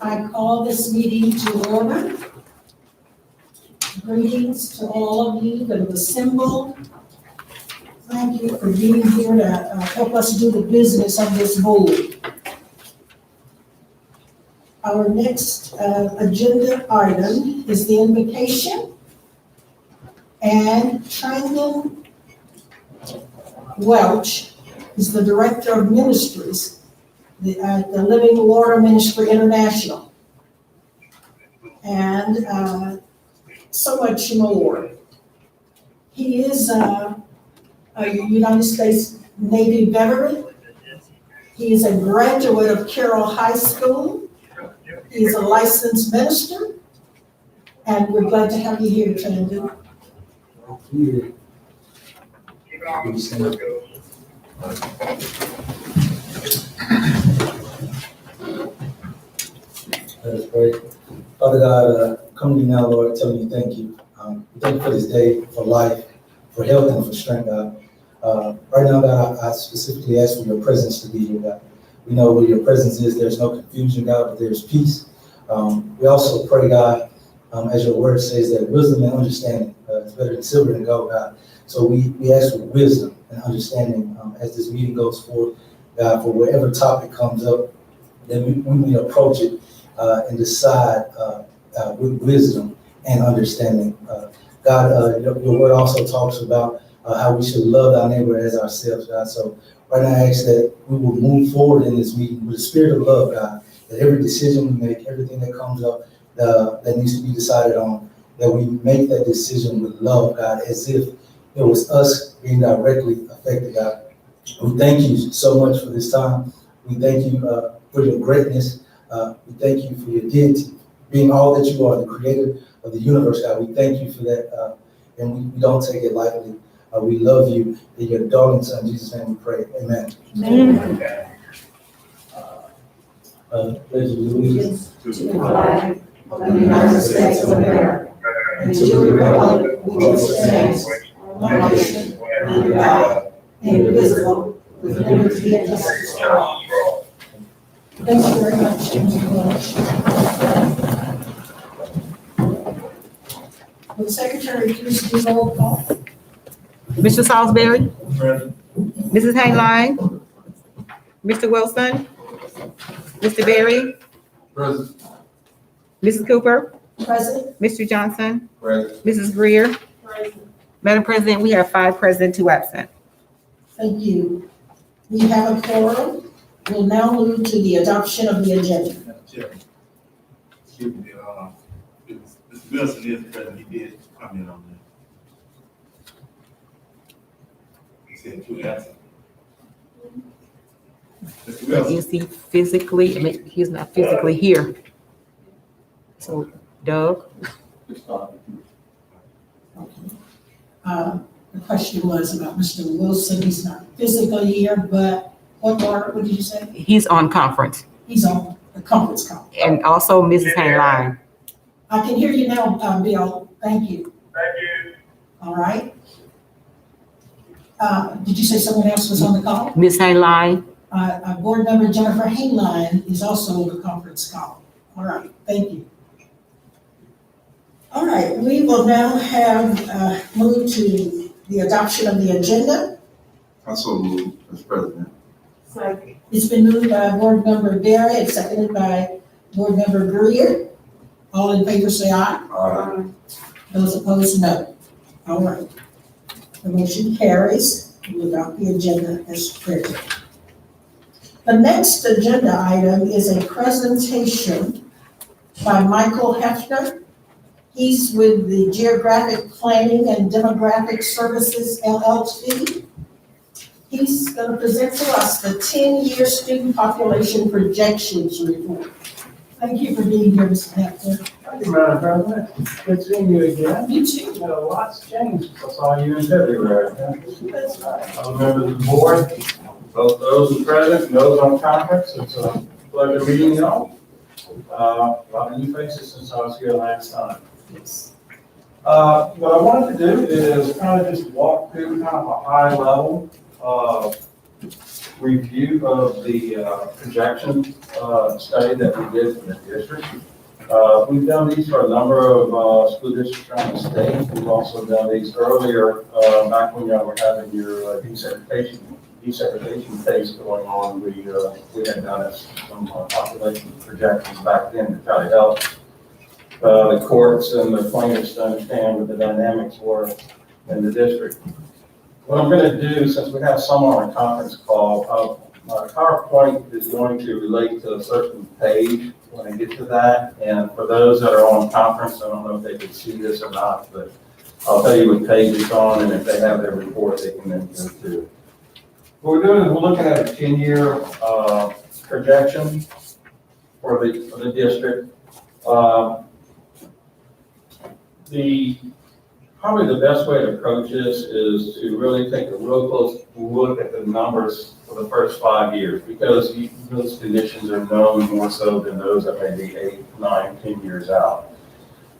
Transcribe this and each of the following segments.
I call this meeting to order. Greetings to all of you that have assembled. Thank you for being here to help us do the business of this board. Our next agenda item is the invocation. And Trandon Welch is the Director of Ministries at the Living Water Ministry International. And so much more. He is a United States Navy veteran. He is a graduate of Carroll High School. He is a licensed minister. And we're glad to have you here, Trandon. That is great. Father God, come to you now, Lord, telling you thank you. Thank you for this day, for life, for health, and for strength, God. Right now, God, I specifically ask for your presence to be here, God. We know where your presence is, there's no confusion, God, but there's peace. We also pray, God, as your word says, that wisdom and understanding is better than silver and gold, God. So we ask for wisdom and understanding as this meeting goes forward, God, for whatever topic comes up, then we approach it and decide with wisdom and understanding. God, your word also talks about how we should love our neighbor as ourselves, God. So right now I ask that we will move forward in this meeting with a spirit of love, God, that every decision we make, everything that comes up that needs to be decided on, that we make that decision with love, God, as if it was us being directly affected, God. We thank you so much for this time. We thank you for your greatness. We thank you for your deity, being all that you are, the creator of the universe, God. We thank you for that, and we don't take it lightly. We love you. In your darling son, Jesus' name we pray. Amen. Amen. Pledge allegiance To the flag of the United States of America and to the republic which stands one nation under God, indivisible, with liberty and justice for all. Thank you very much, Mr. Welch. Will the secretary please do roll call? Mr. Salisbury, Present. Mrs. Hainline, Mr. Wilson, Mr. Berry, Present. Mrs. Cooper, Present. Mr. Johnson, Present. Mrs. Greer. Madam President, we have 5 present, 2 absent. Thank you. We have a quorum. We'll now move to the adoption of the agenda. Madam Chairman, excuse me, Mr. Wilson is present, he did comment on that. He said 2 absent. Mr. Wilson, Is he physically, I mean, he's not physically here. So Doug, The question was about Mr. Wilson. He's not physically here, but what did you say? he's on conference. He's on the conference call. And also Mrs. Hainline. I can hear you now, Bill. Thank you. thank you. All right. Did you say someone else was on the call? Ms. Hainline, Board member Jennifer Hainline is also on the conference call. All right, thank you. All right, we will now have moved to the adoption of the agenda. I so move, Mr. President. It's been moved by board member Berry and seconded by board member Greer. All in favor say aye. Aye. Those opposed, no. All right. The motion carries. We adopt the agenda as printed. The next agenda item is a presentation by Michael Hefner. He's with the Geographic Planning and Demographic Services LLC. He's going to present to us the 10-year student population projections report. Thank you for being here, Mr. Hefner. Thank you, Madam President. Good seeing you again. You too. You know, lots changed since I saw you in February. That's right. Other members of the board, both those who are present and those on conference, it's a pleasure meeting you all. A lot of new faces since I was here last time. What I wanted to do is kind of just walk through kind of a high level of review of the projection study that we did for the district. We've done these for a number of school districts around the state. We've also done these earlier, back when y'all were having your desegregation phase going on. We had done some population projections back then to try to help the courts and the plaintiffs to understand what the dynamics were in the district. What I'm going to do, since we have some on a conference call, my PowerPoint is going to relate to a certain page when I get to that. And for those that are on conference, I don't know if they can see this or not, but I'll tell you what page it's on, and if they have their report, they can then go to it. What we're doing is we're looking at a 10-year projection for the district. Probably the best way to approach this is to really take a real close look at the numbers for the first 5 years, because those conditions are known more so than those that may be 8, 9, 10 years out.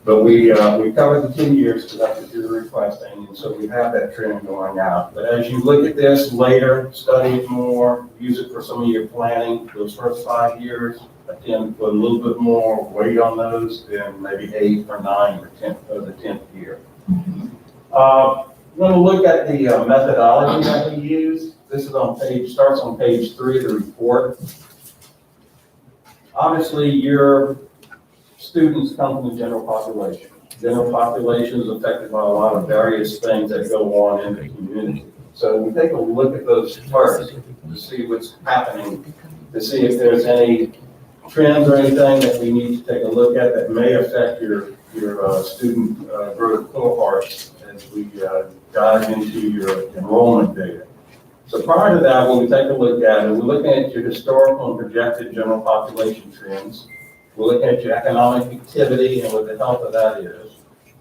But we covered the 10 years because that's what you're requesting, and so we have that trend going out. But as you look at this later, study it more, use it for some of your planning, those first 5 years, again, put a little bit more weight on those than maybe 8 or 9 or 10 of the 10th year. We're going to look at the methodology that we use. This is starts on page 3 of the report. Obviously, your students come from the general population. General population is affected by a lot of various things that go on in the community. So we take a look at those first to see what's happening, to see if there's any trends or anything that we need to take a look at that may affect your student growth cohorts as we dive into your enrollment data. So prior to that, when we take a look at it, we're looking at your historical and projected general population trends. We're looking at your economic activity and what the health of that is.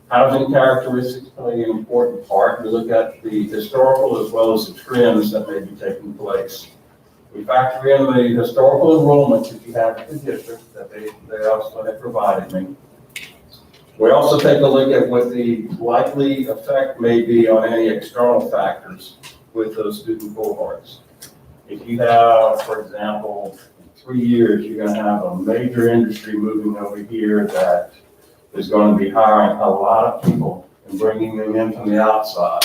Housing characteristics play an important part. We look at the historical as well as the trends that may be taking place. We factor in the historical enrollment that you have in the district that they also have provided me. We also take a look at what the likely effect may be on any external factors with those student cohorts. If you have, for example, in 3 years, you're going to have a major industry moving over here that is going to be hiring a lot of people and bringing them in from the outside.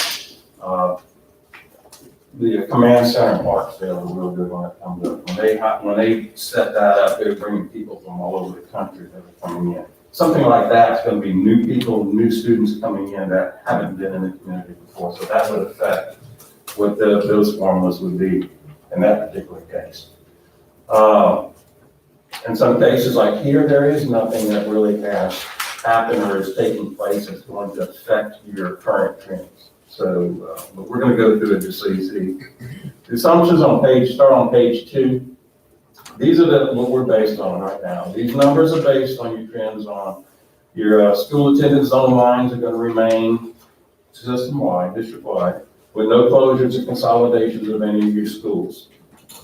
The command center parks, they're real good when it comes up. When they set that up, they're bringing people from all over the country that are coming in. Something like that is going to be new people, new students coming in that haven't been in the community before. So that would affect what those formulas would be in that particular case. In some cases, like here, there is nothing that really has happened or is taking place that's going to affect your current trends. So, but we're going to go through it just so you see. The assumptions start on page 2. These are what we're based on right now. These numbers are based on your trends on your school attendance zone lines are going to remain system-wide, district-wide, with no closures or consolidations of any of your schools.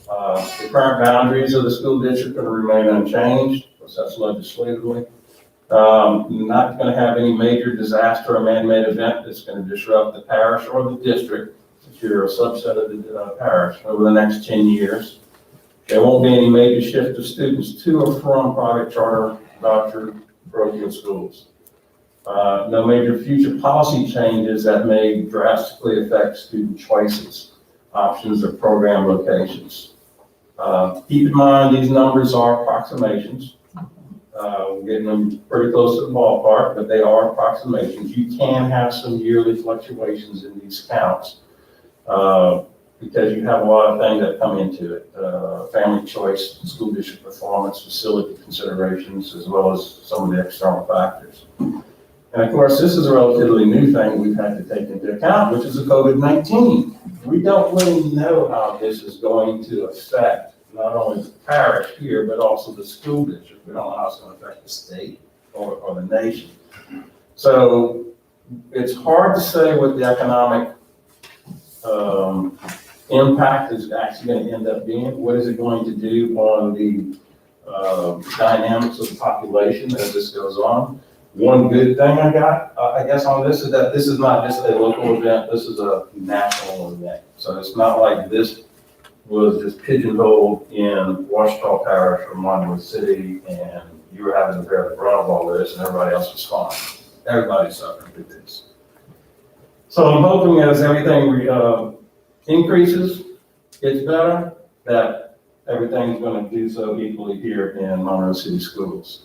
The current boundaries of the school district are going to remain unchanged, because that's legislatively. Not going to have any major disaster or man-made event that's going to disrupt the parish or the district, if you're a subset of the parish, over the next 10 years. There won't be any major shift of students to or from private charter, voucher, parochial schools. No major future policy changes that may drastically affect student choices, options, or program locations. Keep in mind, these numbers are approximations. We're getting them pretty close to the ballpark, but they are approximations. You can have some yearly fluctuations in these counts because you have a lot of things that come into it. Family choice, school district performance, facility considerations, as well as some of the external factors. And of course, this is a relatively new thing we've had to take into account, which is the COVID-19. We don't really know how this is going to affect not only the parish here, but also the school district. We don't know how it's going to affect the state or the nation. So it's hard to say what the economic impact is actually going to end up being. What is it going to do on the dynamics of the population as this goes on? One good thing I got, I guess, on this is that this is not just a local event. This is a national event. So it's not like this was just pigeonholed in Washita Parish or Monroe City, and you were having to bear the brunt of all this, and everybody else was fine. Everybody's suffering through this. So I'm hoping as everything increases, gets better, that everything's going to do so equally here in Monroe City Schools.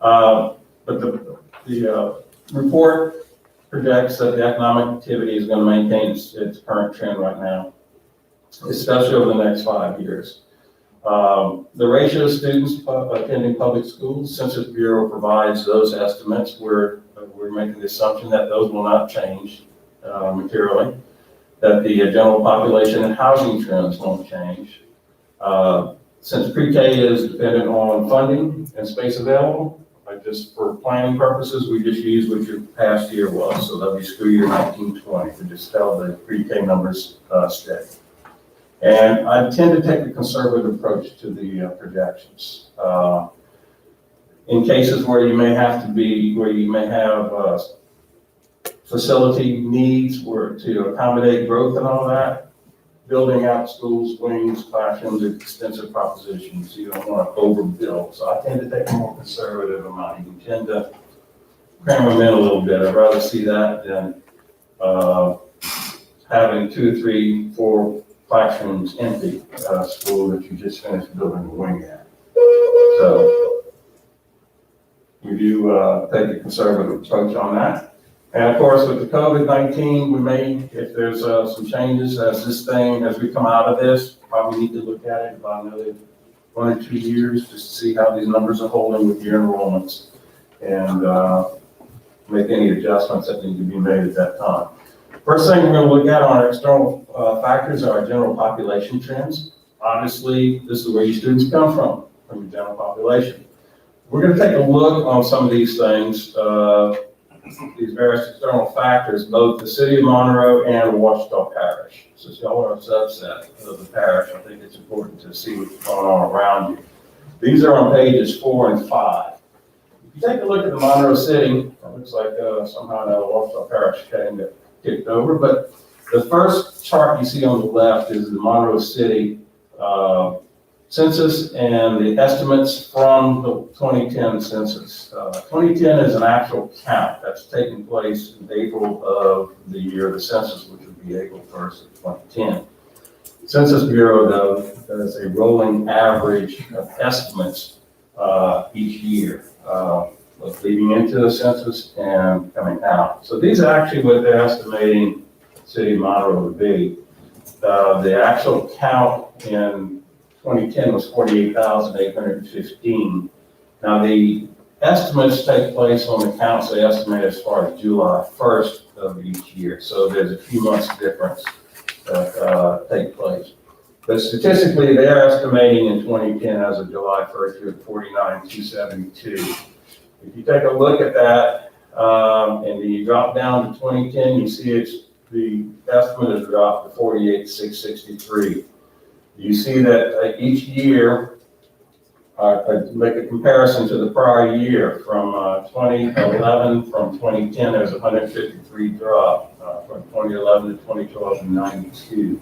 But the report projects that the economic activity is going to maintain its current trend right now, especially over the next 5 years. The ratio of students attending public schools, Census Bureau provides those estimates. We're making the assumption that those will not change materially, that the general population and housing trends won't change. Since pre-K is dependent on funding and space available, just for planning purposes, we just use what your past year was. So that'll be school year 1920. We just held the pre-K numbers steady. And I tend to take a conservative approach to the projections. In cases where you may have facility needs to accommodate growth and all that, building out schools, wings, classrooms, extensive propositions, you don't want to overbuild. So I tend to take a more conservative amount. You can tend to cram them in a little bit. I'd rather see that than having 2, 3, 4 classrooms empty at a school that you just finished building a wing at. So we do take a conservative approach on that. And of course, with the COVID-19, we may, if there's some changes as we come out of this, probably need to look at it about another 1 or 2 years just to see how these numbers are holding with your enrollments and make any adjustments that need to be made at that time. First thing we're going to look at on our external factors are our general population trends. Obviously, this is where your students come from your general population. We're going to take a look on some of these things, these various external factors, both the city of Monroe and Washita Parish. Since y'all are a subset of the parish, I think it's important to see what's going on around you. These are on pages 4 and 5. If you take a look at the Monroe City, it looks like somehow the Washita Parish came to kicked over, but the first chart you see on the left is the Monroe City census and the estimates from the 2010 census. 2010 is an actual count that's taking place in April of the year of the census, which would be April 1st of 2010. Census Bureau, though, does a rolling average of estimates each year, both leading into the census and coming out. So these are actually what they're estimating City of Monroe would be. The actual count in 2010 was 48,815. Now the estimates take place on the counts they estimate as far as July 1st of each year. So there's a few months difference that take place. But statistically, they're estimating in 2010 as of July 1st, you're at 49,272. If you take a look at that, and then you drop down to 2010, you see the estimate has dropped to 48,663. You see that each year, make a comparison to the prior year from 2011, from 2010, there's a 153 drop, from 2011 to 2012, 92.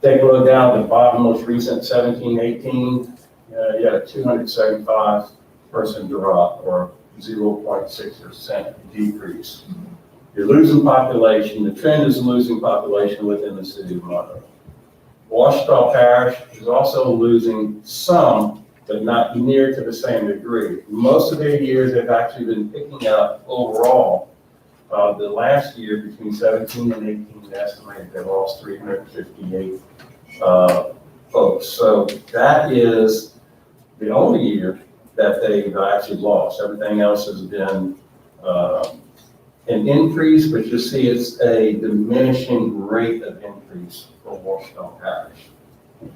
Take a look down at the bottom, most recent 17, 18, you had a 275 person drop, or 0.6% decrease. You're losing population. The trend is losing population within the city of Monroe. Washita Parish is also losing some, but not near to the same degree. Most of their years, they've actually been picking up overall. The last year, between 17 and 18, they estimated they lost 358 folks. So that is the only year that they've actually lost. Everything else has been an increase, but you see it's a diminishing rate of increase for Washita Parish.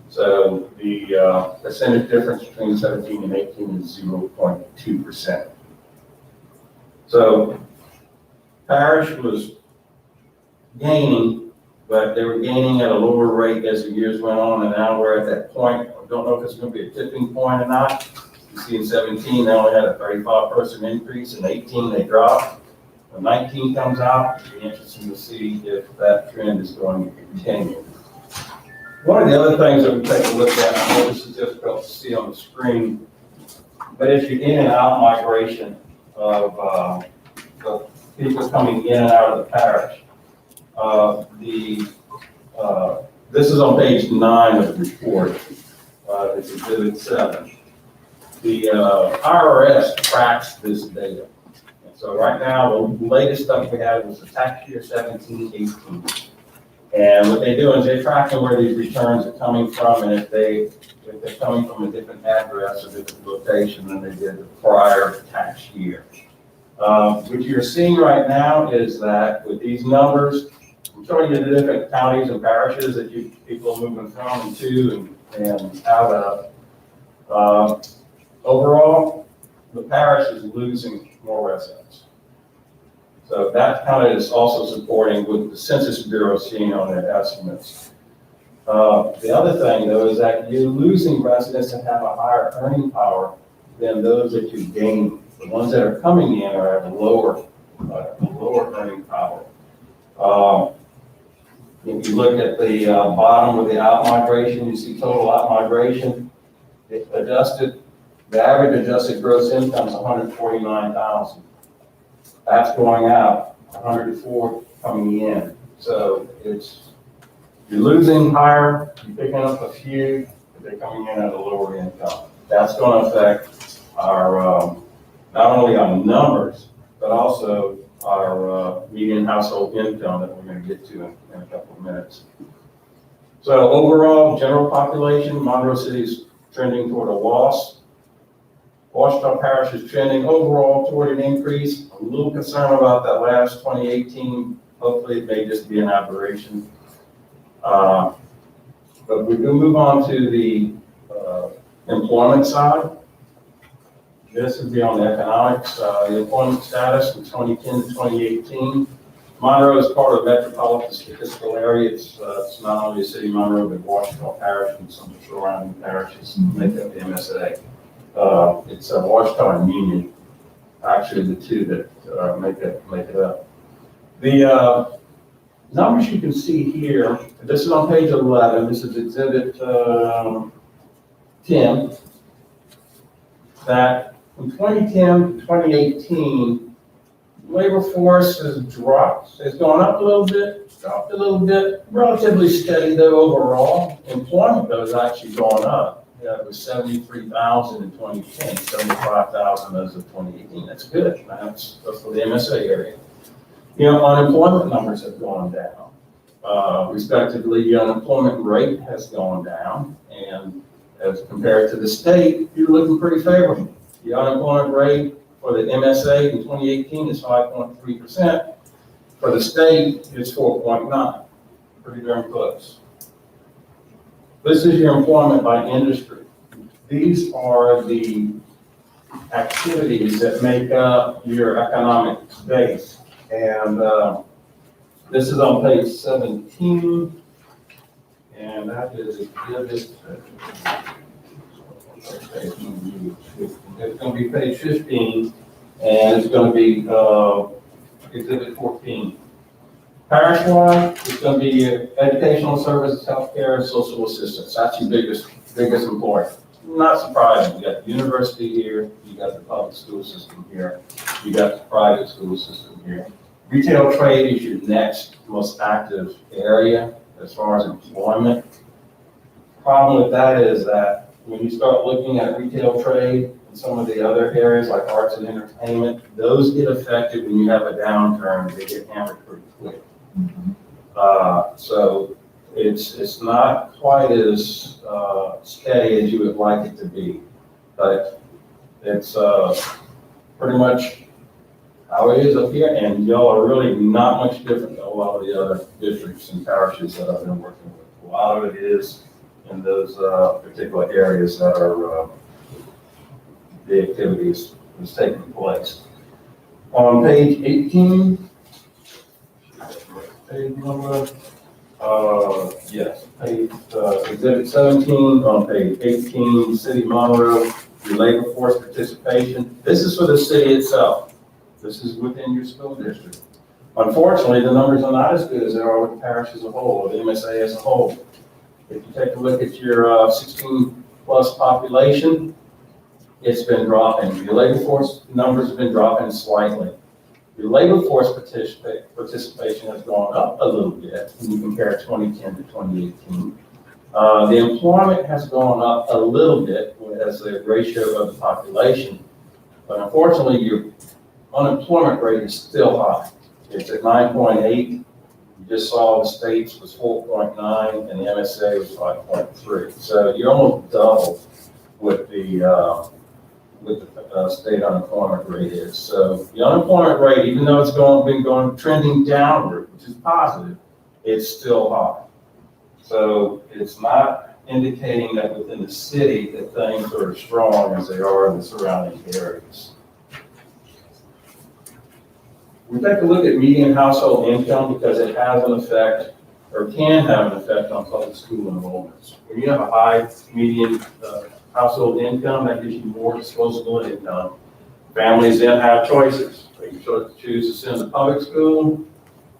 So the percentage difference between 17 and 18 is 0.2%. So Parish was gaining, but they were gaining at a lower rate as the years went on, and now we're at that point. I don't know if it's going to be a tipping point or not. You see in 17, they only had a 35% increase. In 18, they dropped. When 19 comes out, it'll be interesting to see if that trend is going to continue. One of the other things that we take a look at, I know this is difficult to see on the screen, but as you in and out migration of people coming in and out of the parish, this is on page 9 of the report. It's exhibit 7. The IRS tracks this data. And so right now, the latest stuff we had was the tax year 17-18. And what they do is they're tracking where these returns are coming from, and if they're coming from a different address or different location than they did the prior tax year. What you're seeing right now is that with these numbers, I'm showing you the different counties and parishes that people are moving from and to and out of. Overall, the parish is losing more residents. So that kind of is also supporting what the Census Bureau is seeing on their estimates. The other thing, though, is that you're losing residents that have a higher earning power than those that you gain. The ones that are coming in are at a lower earning power. If you look at the bottom of the out migration, you see total out migration. The average adjusted gross income is $149,000. That's going out, 104 coming in. So you're losing higher, you're picking up a few, but they're coming in at a lower income. That's going to affect our, not only our numbers, but also our median household income that we're going to get to in a couple of minutes. So overall, general population, Monroe City is trending toward a loss. Washita Parish is trending overall toward an increase. I'm a little concerned about that last 2018. Hopefully it may just be an aberration. But we do move on to the employment side. This would be on the economics, the employment status from 2010 to 2018. Monroe is part of the metropolitan statistical area. It's not only the city of Monroe, but Washita Parish and some of the surrounding parishes make up the MSA. It's Washita and Union, actually the two that make it up. The numbers you can see here, this is on page 11, this is exhibit 10, that from 2010 to 2018, labor force has dropped. It's gone up a little bit, dropped a little bit, relatively steady though overall. Employment though has actually gone up. Yeah, it was 73,000 in 2010, 75,000 as of 2018. That's good. That's for the MSA area. You know, unemployment numbers have gone down. Respectively, the unemployment rate has gone down, and as compared to the state, you're looking pretty favorable. The unemployment rate for the MSA in 2018 is 5.3%. For the state, it's 4.9. Pretty darn close. This is your employment by industry. These are the activities that make up your economic base. And this is on page 17. And that is exhibit. It's going to be page 15, and it's going to be exhibit 14. Parish-wide, it's going to be educational services, healthcare, and social assistance. That's your biggest employer. Not surprising. You got the university here, you got the public school system here, you got the private school system here. Retail trade is your next most active area as far as employment. Problem with that is that when you start looking at retail trade and some of the other areas like arts and entertainment, those get affected when you have a downturn. They get hammered pretty quick. So it's not quite as steady as you would like it to be, but it's pretty much how it is up here, and y'all are really not much different than a lot of the other districts and parishes that I've been working with. A lot of it is in those particular areas that are the activities that's taking place. On page 18, page number, yes, page exhibit 17 on page 18, City of Monroe, your labor force participation. This is for the city itself. This is within your school district. Unfortunately, the numbers are not as good as they are with the parish as a whole, or the MSA as a whole. If you take a look at your 16 plus population, it's been dropping. Your labor force numbers have been dropping slightly. Your labor force participation has gone up a little bit when you compare 2010 to 2018. The employment has gone up a little bit as a ratio of the population, but unfortunately, your unemployment rate is still high. It's at 9.8. You just saw the states was 4.9 and the MSA was 5.3. So you're almost double what the state unemployment rate is. So the unemployment rate, even though it's been trending downward, which is positive, it's still high. So it's not indicating that within the city that things are as strong as they are in the surrounding areas. We take a look at median household income because it has an effect, or can have an effect on public school enrollments. When you have a high median household income, that gives you more disposable income. Families then have choices. They can choose to send to public school,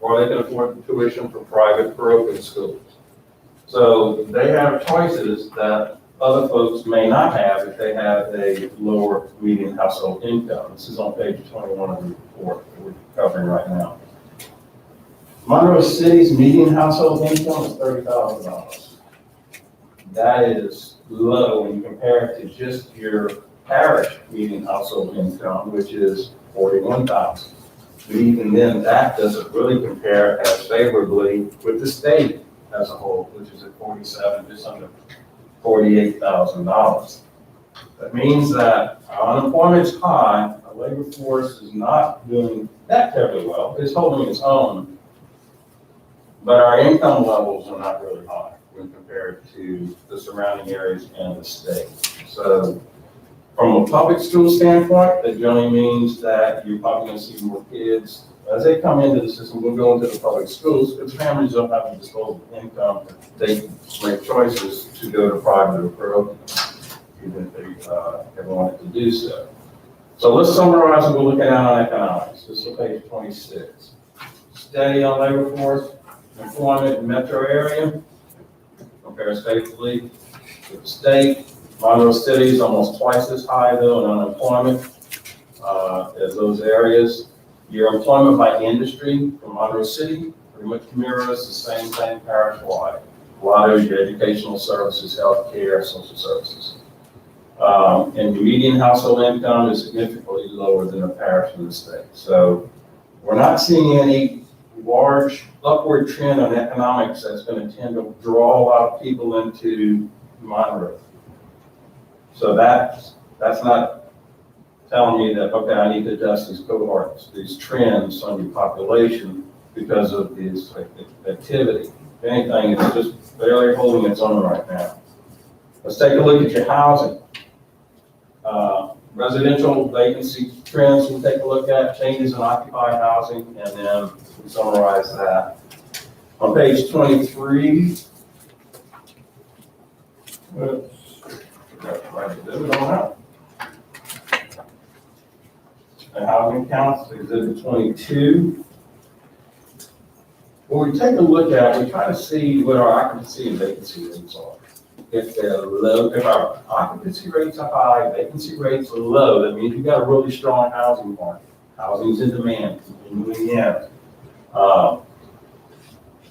or they can afford the tuition for private parochial schools. So they have choices that other folks may not have if they have a lower median household income. This is on page 21 of the report that we're covering right now. Monroe City's median household income is $30,000. That is low when you compare it to just your parish median household income, which is $41,000. But even then, that doesn't really compare as favorably with the state as a whole, which is at 47, just under $48,000. That means that our unemployment is high, our labor force is not doing that terribly well, it's holding its own, but our income levels are not really high when compared to the surrounding areas and the state. So from a public school standpoint, that generally means that you're probably going to see more kids as they come into the system. We'll go into the public schools because families don't have the disposable income. They make choices to go to private or parochial, even if they wanted to do so. So let's summarize what we're looking at on economics. This is page 26. Steady on labor force, employment in metro area, compares favorably with the state. Monroe City is almost twice as high though in unemployment as those areas. Your employment by industry from Monroe City pretty much mirrors the same thing parish-wide. A lot of your educational services, healthcare, social services. And your median household income is significantly lower than a parish in the state. So we're not seeing any large upward trend on economics that's going to tend to draw a lot of people into Monroe. So that's not telling me that, okay, I need to adjust these cohorts, these trends on your population because of this activity. If anything, it's just barely holding its own right now. Let's take a look at your housing. Residential vacancy trends we'll take a look at, changes in occupied housing, and then we summarize that. On page 23, the housing counts, exhibit 22. When we take a look at, we try to see what our occupancy and vacancy rates are. If they're low, if our occupancy rates are high, vacancy rates are low, that means you've got a really strong housing market. Housing's in demand, continuing in. On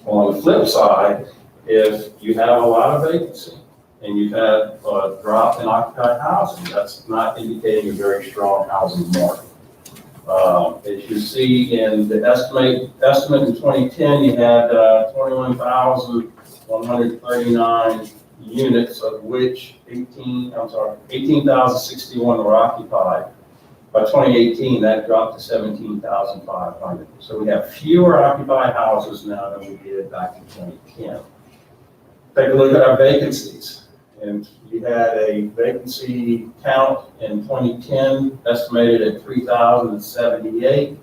the flip side, if you have a lot of vacancy and you've had a drop in occupied housing, that's not indicating a very strong housing market. As you see in the estimate in 2010, you had 21,139 units, of which 18,061 were occupied. By 2018, that dropped to 17,500. So we have fewer occupied houses now than we did back in 2010. Take a look at our vacancies. And we had a vacancy count in 2010 estimated at 3,078.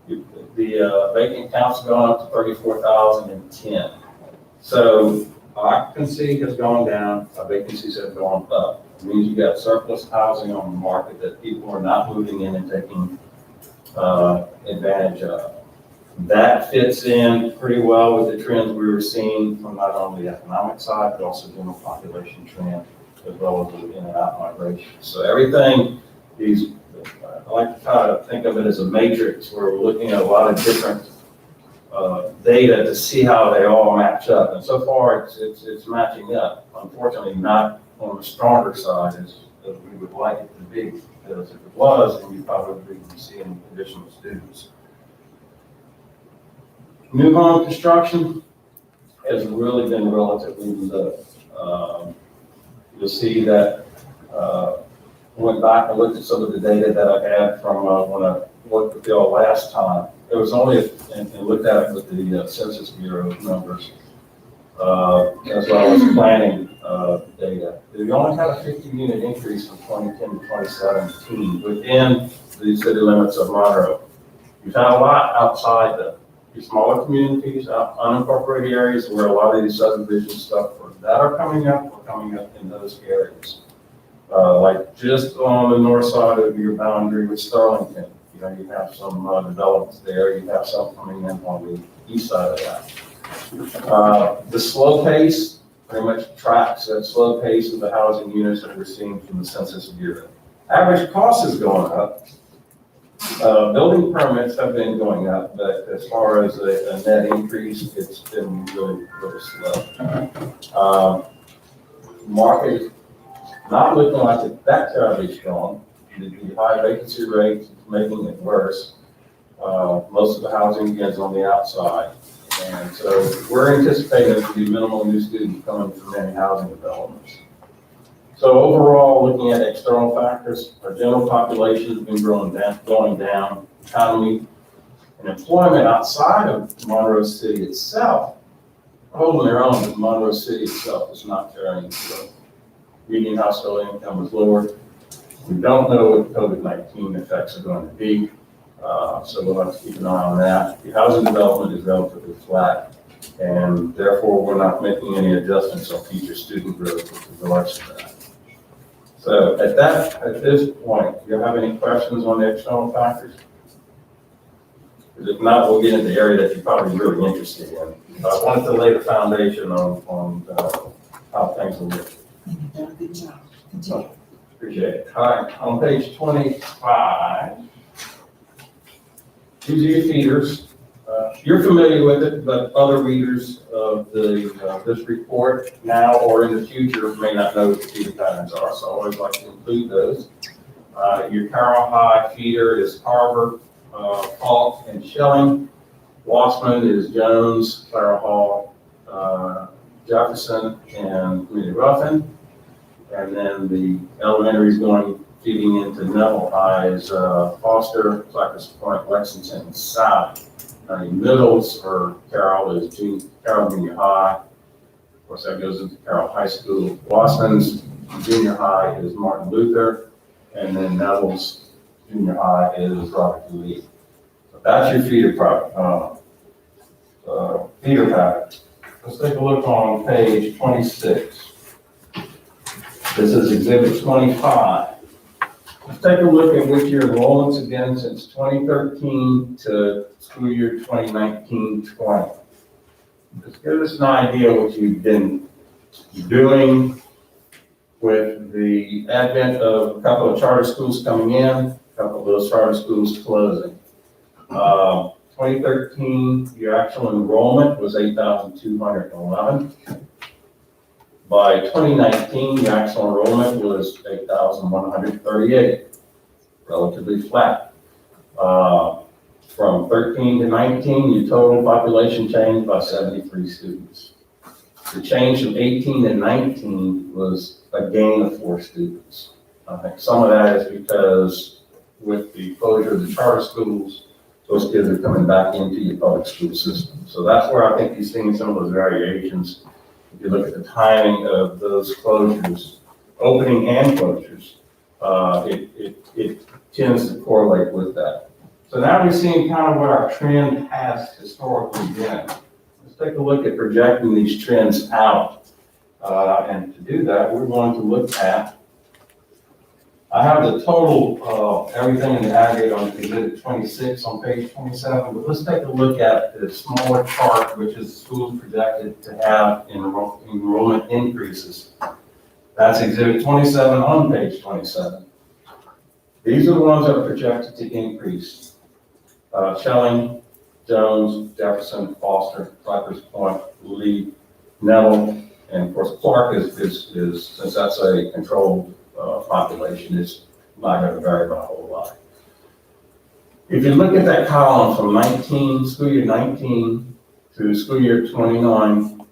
The vacant count's gone up to 34,010. So occupancy has gone down, our vacancies have gone up. It means you got surplus housing on the market that people are not moving in and taking advantage of. That fits in pretty well with the trends we were seeing from not only the economic side, but also general population trend, as well as the in and out migration. So everything, I like to try to think of it as a matrix where we're looking at a lot of different data to see how they all match up. And so far, it's matching up. Unfortunately, not on the stronger side as we would like it to be. Because if it was, then you probably would be seeing additional students. New home construction has really been relatively low. You'll see that went back and looked at some of the data that I had from when I worked with y'all last time. It was only, and looked at it with the Census Bureau numbers, as well as planning data. We only had a 50-unit increase from 2010 to 2017 within the city limits of Monroe. You've had a lot outside the smaller communities, unincorporated areas where a lot of these subdivision stuff that are coming up in those areas. Like just on the north side of your boundary with Sterlington, you have some developments there. You have some coming in on the east side of that. The slow pace pretty much tracks that slow pace of the housing units that we're seeing from the Census Bureau. Average cost is going up. Building permits have been going up, but as far as a net increase, it's been really, really slow. Market is not looking like it's that terribly strong. The high vacancy rate is making it worse. Most of the housing again is on the outside. And so we're anticipating there to be minimal new students coming from any housing developments. So overall, looking at external factors, our general population has been going down, economy and employment outside of Monroe City itself, holding their own, but Monroe City itself is not faring well. Median household income is lower. We don't know what COVID-19 effects are going to be, so we'll have to keep an eye on that. The housing development is relatively flat, and therefore we're not making any adjustments on future student growth with regards to that. So at this point, do you have any questions on the external factors? Because if not, we'll get into the area that you're probably really interested in. I wanted to lay the foundation on how things will look. You've done a good job. Continue. Appreciate it. All right, on page 25, these are your feeders. You're familiar with it, but other readers of this report now or in the future may not know what the feeder patterns are, so I always like to include those. Your Carroll High feeder is Carver, Falk, and Shelling. Wassman is Jones, Clara Hall, Jefferson, and Community Ruffin. And then the elementary is feeding into Neville High is Foster, Cypress Point, Lexington, and South. The middles for Carroll is Carroll Junior High. Of course, that goes into Carroll High School. Wassman's junior high is Martin Luther, and then Neville's junior high is Robert E. Lee. So that's your feeder feeder pattern. Let's take a look on page 26. This is exhibit 25. Let's take a look at which your enrollments again since 2013 to school year 2019-20. Just give us an idea what you've been doing with the advent of a couple of charter schools coming in, a couple of those charter schools closing. 2013, your actual enrollment was 8,211. By 2019, the actual enrollment was 8,138, relatively flat. From 13 to 19, your total population changed by 73 students. The change from 18 to 19 was a gain of 4 students. I think some of that is because with the closure of the charter schools, those kids are coming back into your public school system. So that's where I think you're seeing some of those variations. If you look at the timing of those closures, opening and closures, it tends to correlate with that. So now we're seeing kind of what our trend has historically been. Let's take a look at projecting these trends out. And to do that, we're going to look at I have the total, everything in the aggregate on exhibit 26 on page 27, but let's take a look at the smaller chart, which is schools projected to have enrollment increases. That's exhibit 27 on page 27. These are the ones that are projected to increase. Shelling, Jones, Jefferson, Foster, Cypress Point, Lee, Neville, and of course Clark is since that's a controlled population, it's not going to vary by a whole lot. If you look at that column from school year 19 to school year 29,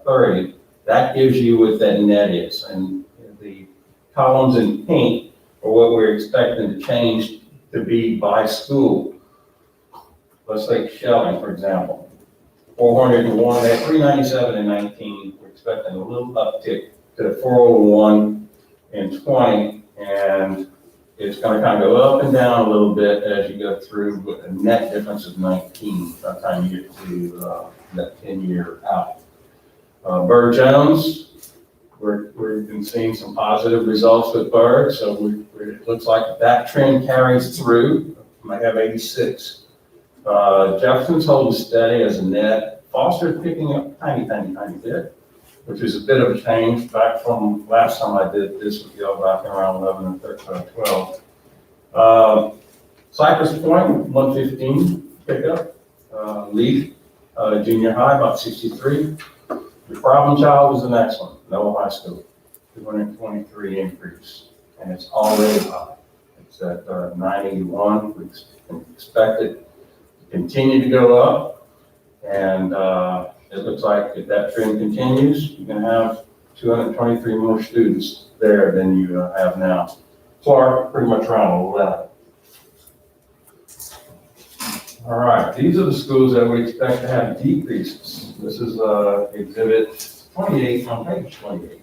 30, that gives you what that net is. And the columns in pink are what we're expecting to change to be by school. Let's take Shelling, for example. 401, they had 397 in 19. We're expecting a little uptick to 401 in 20, and it's going to kind of go up and down a little bit as you go through, but the net difference is 19 by the time you get to that 10-year out. Bird Jones, we've been seeing some positive results with Bird, so it looks like that trend carries through. Might have 86. Jefferson's holding steady as a net. Foster's picking up tiny bit, which is a bit of a change back from last time I did this with y'all back around 11 and 13, 12. Cypress Point, 115 pickup. Leaf, junior high, about 63. The problem child was the next one, Noah High School, 223 increase, and it's already high. It's at 981. We expect it to continue to go up, and it looks like if that trend continues, you're going to have 223 more students there than you have now. Clark, pretty much around 11. All right, these are the schools that we expect to have decreases. This is exhibit 28 on page 28.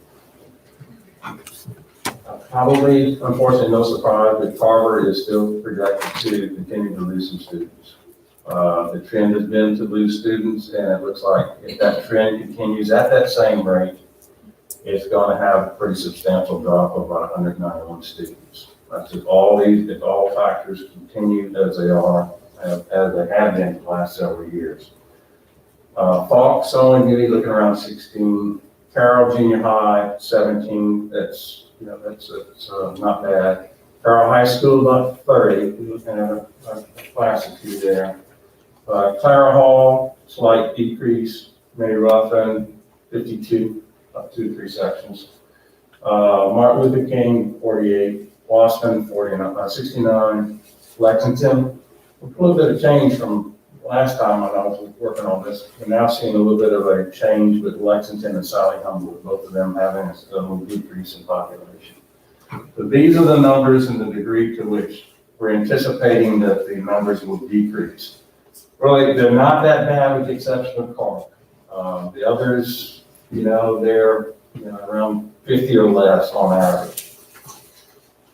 Probably, unfortunately, no surprise, but Carver is still projected to continue to lose some students. The trend has been to lose students, and it looks like if that trend continues at that same rate, it's going to have a pretty substantial drop of about 191 students. That's if all factors continue as they are, as they have been for the last several years. Falk, Solon, Giddy looking around 16. Carroll Junior High, 17. That's not bad. Carroll High School, about 30. We're looking at a class or two there. Clara Hall, slight decrease. Mary Ruffin, 52, about 2 to 3 sections. Martin Luther King, 48. Boston, 69. Lexington, a little bit of change from last time when I was working on this. We're now seeing a little bit of a change with Lexington and Sally Humboldt, both of them having a little decrease in population. So these are the numbers and the degree to which we're anticipating that the numbers will decrease. Really, they're not that bad with the exception of Clark. The others, they're around 50 or less on average.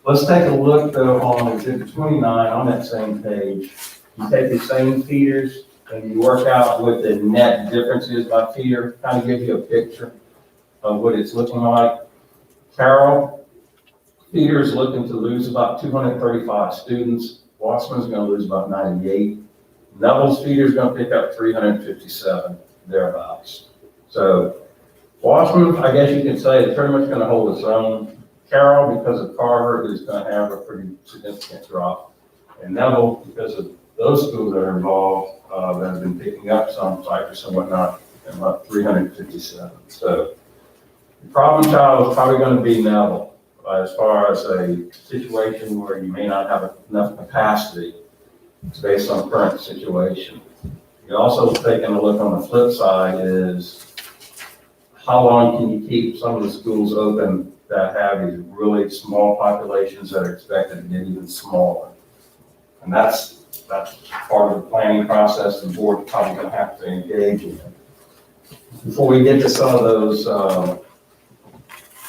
Let's take a look though on exhibit 29 on that same page. You take the same feeders and you work out what the net difference is by feeder, kind of gives you a picture of what it's looking like. Carroll feeder is looking to lose about 235 students. Watson's going to lose about 98. Neville's feeder is going to pick up 357, thereabouts. So Washburn, I guess you could say, is pretty much going to hold its own. Carroll, because of Carver, is going to have a pretty significant drop. And Neville, because of those schools that are involved, that have been picking up some Cypress and whatnot, and about 357. So the problem child is probably going to be Neville, as far as a situation where you may not have enough capacity. It's based on current situation. You're also taking a look on the flip side is how long can you keep some of the schools open that have these really small populations that are expected to get even smaller. And that's part of the planning process the board probably going to have to engage in. Before we get to some of those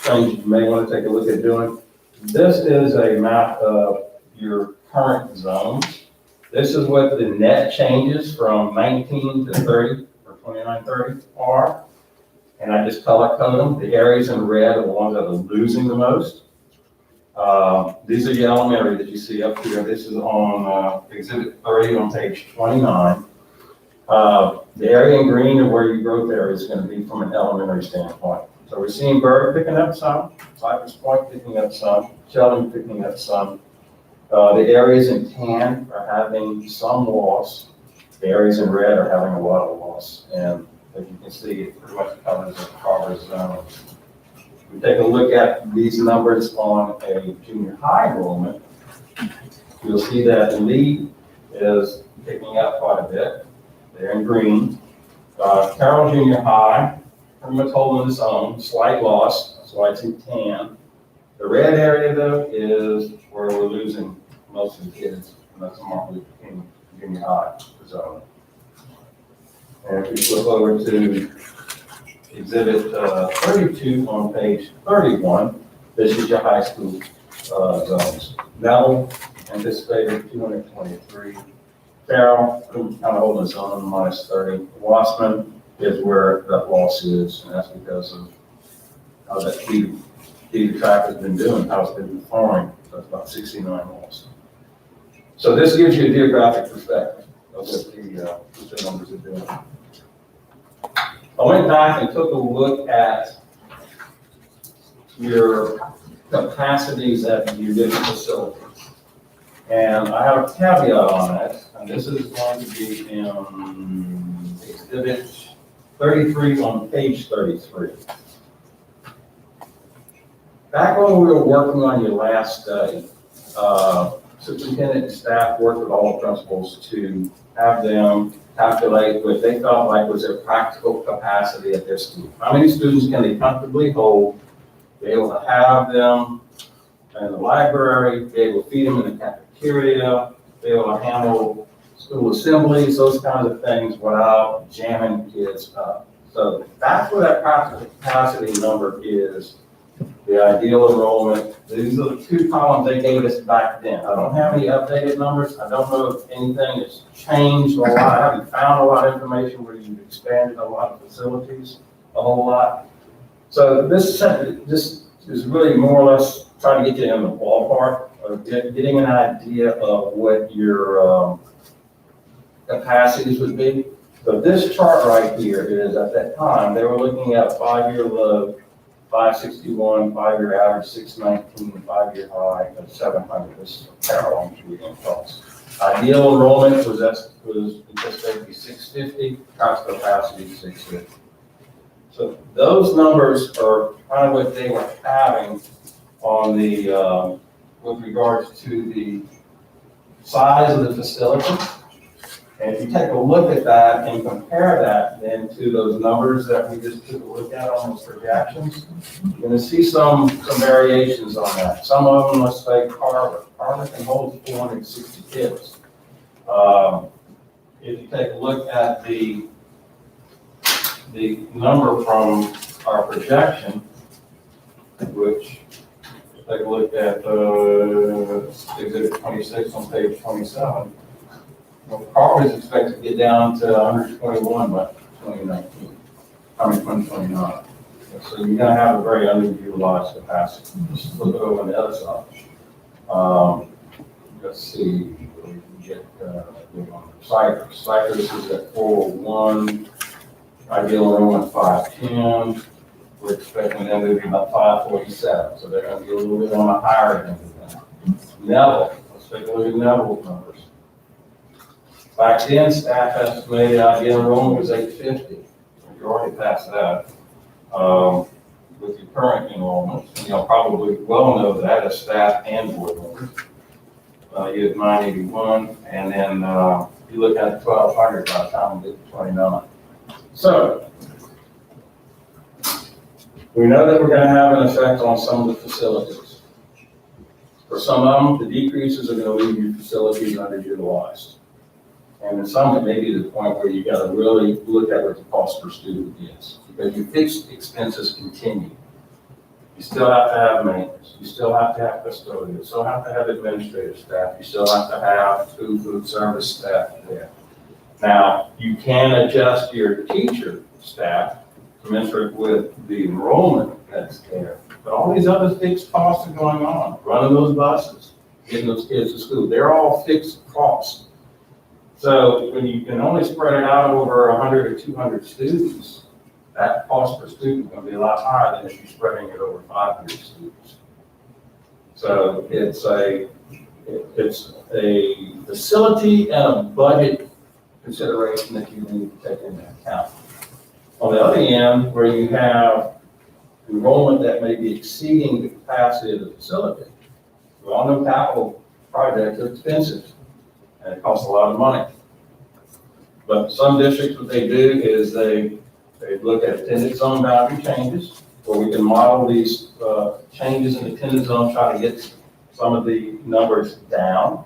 things you may want to take a look at doing, this is a map of your current zones. This is what the net changes from 19 to 30 or 29, 30 are. And I just color code them. The areas in red are the ones that are losing the most. These are the elementary that you see up here. This is on Exhibit 30 on page 29. The area in green of where your growth area is going to be from an elementary standpoint. So we're seeing Bird picking up some, Cypress Point picking up some, Sheldon picking up some. The areas in tan are having some loss. The areas in red are having a lot of loss. And as you can see, it pretty much covers the Carver zone. We take a look at these numbers on a junior high enrollment. You'll see that Lee is picking up quite a bit. They're in green. Carroll Junior High, pretty much holding its own, slight loss, that's why it's in tan. The red area though is where we're losing most of the kids, and that's Martin Luther King Junior High zone. And if we flip over to Exhibit 32 on page 31, this is your high school zones. Neville anticipated 223. Farrell, kind of holding its own, minus 30. Wassman is where that loss is, and that's because of how that feeder track has been doing, how it's been performing. So it's about 69 loss. So this gives you a geographic perspective of what the numbers are doing. I went back and took a look at your capacities at your different facilities. And I have a caveat on that, and this is going to be in Exhibit 33 on page 33. Back when we were working on your last study, superintendent and staff worked with all the principals to have them calculate what they felt like was their practical capacity at their school. How many students can they comfortably hold, be able to have them in the library, be able to feed them in the cafeteria, be able to handle school assemblies, those kinds of things without jamming kids up. So that's where that practical capacity number is, the ideal enrollment. These are the two columns they gave us back then. I don't have any updated numbers. I don't know if anything has changed a lot. I haven't found a lot of information where you've expanded a lot of facilities, a whole lot. So this is really more or less trying to get you in the ballpark of getting an idea of what your capacities would be. So this chart right here is, at that time, they were looking at a 5-year low, 561, 5-year average, 619, 5-year high of 700. This is a parallel reading across. Ideal enrollment was anticipated to be 650, practical capacity 650. So those numbers are kind of what they were having on the, with regards to the size of the facility. And if you take a look at that and compare that then to those numbers that we just took a look at on those projections, you're going to see some variations on that. Some of them, let's say Carver. Carver can hold 460 kids. If you take a look at the number from our projection, which, take a look at Exhibit 26 on page 27. Well, Carver is expected to get down to 121 by 2029. So you're going to have a very underutilized capacity. Just flip it over on the other side. Let's see, we can get Cypress. Cypress is at 401, ideal enrollment 510. We're expecting them to be about 547, so they're going to be a little bit on the higher end of that. Neville, let's take a look at Neville's numbers. Back then, staff estimated ideal enrollment was 850. You're already past that. With your current enrollment, you'll probably well know that as staff and board members. You have 981, and then you look at 1,200 by the time we get to 29. So we know that we're going to have an effect on some of the facilities. For some of them, the decreases are going to leave your facilities underutilized. And in some, it may be to the point where you got to really look at what the cost per student is, because your fixed expenses continue. You still have to have maintenance. You still have to have custodians. You still have to have administrative staff. You still have to have food service staff there. Now, you can adjust your teacher staff commensurate with the enrollment that's there. But all these other fixed costs are going on, running those buses, getting those kids to school. They're all fixed costs. So when you can only spread it out over 100 or 200 students, that cost per student is going to be a lot higher than if you're spreading it over 500 students. So it's a facility and a budget consideration that you need to take into account. On the other end, where you have enrollment that may be exceeding the capacity of the facility, we all know capital projects are expensive and it costs a lot of money. But some districts, what they do is they look at attendance zone boundary changes, where we can model these changes in attendance zone, try to get some of the numbers down,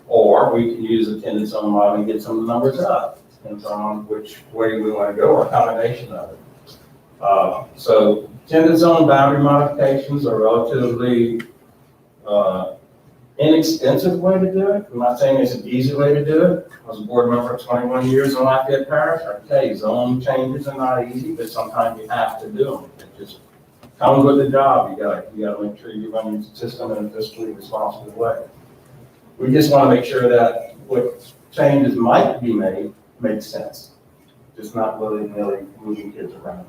or we can use attendance zone model and get some of the numbers up. Depends on which way we want to go or a combination of it. So attendance zone boundary modifications are relatively inexpensive way to do it. I'm not saying it's an easy way to do it. I was a board member for 21 years in Lafayette Parish. I can tell you, zone changes are not easy, but sometimes you have to do them. It just comes with the job. You gotta make sure you run your system in a fiscally responsible way. We just want to make sure that what changes might be made makes sense. Just not willy-nilly moving kids around.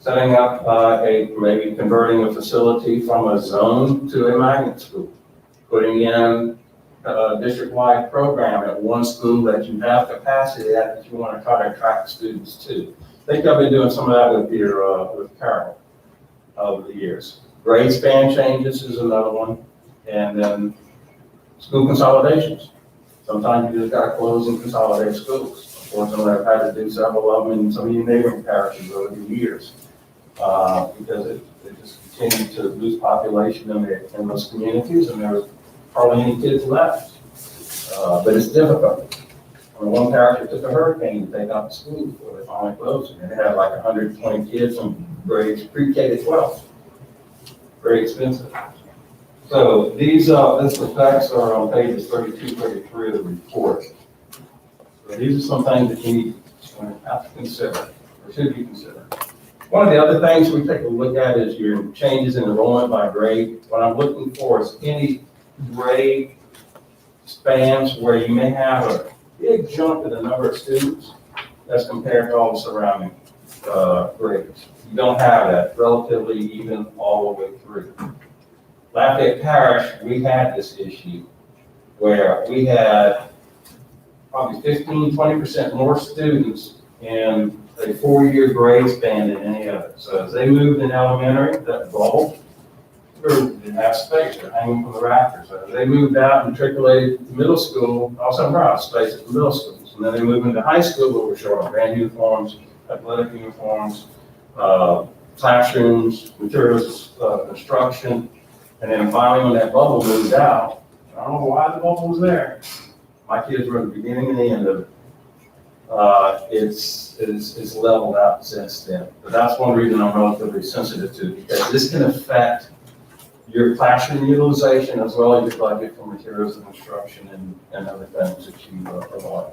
Setting up maybe converting a facility from a zone to a magnet school. Putting in a district-wide program at one school that you have capacity at that you want to try to attract students to. I think I've been doing some of that with Carol over the years. Grade span changes is another one, and then school consolidations. Sometimes you just got to close and consolidate schools. Unfortunately, I've had to do several of them in some of your neighboring parishes over the years because it just continued to lose population in those communities, and there was hardly any kids left. But it's difficult. One parish that took a hurricane to take out the school before they finally closed it. And they had like 120 kids in grades pre-K to 12. Very expensive. So these effects are on pages 32, 33 of the report. So these are some things that you need to have to consider, or should be considered. One of the other things we take a look at is your changes in enrollment by grade. What I'm looking for is any grade spans where you may have a big jump in the number of students as compared to all the surrounding grades. You don't have that, relatively even all the way through. Lafayette Parish, we had this issue where we had probably 15, 20% more students in a 4-year grade span than any other. So as they moved in elementary, that bubble, they didn't have space, they're hanging from the rafters. So as they moved out and matriculated to middle school, also brought space at the middle schools. And then they moved into high school, where we're short on band uniforms, athletic uniforms, classrooms, materials, construction. And then finally, when that bubble moved out, I don't know why the bubble was there. My kids were at the beginning and the end of it. It's leveled out since then. But that's one reason I'm relatively sensitive to, because this can affect your classroom utilization as well as your budget for materials and instruction and other things that you provide.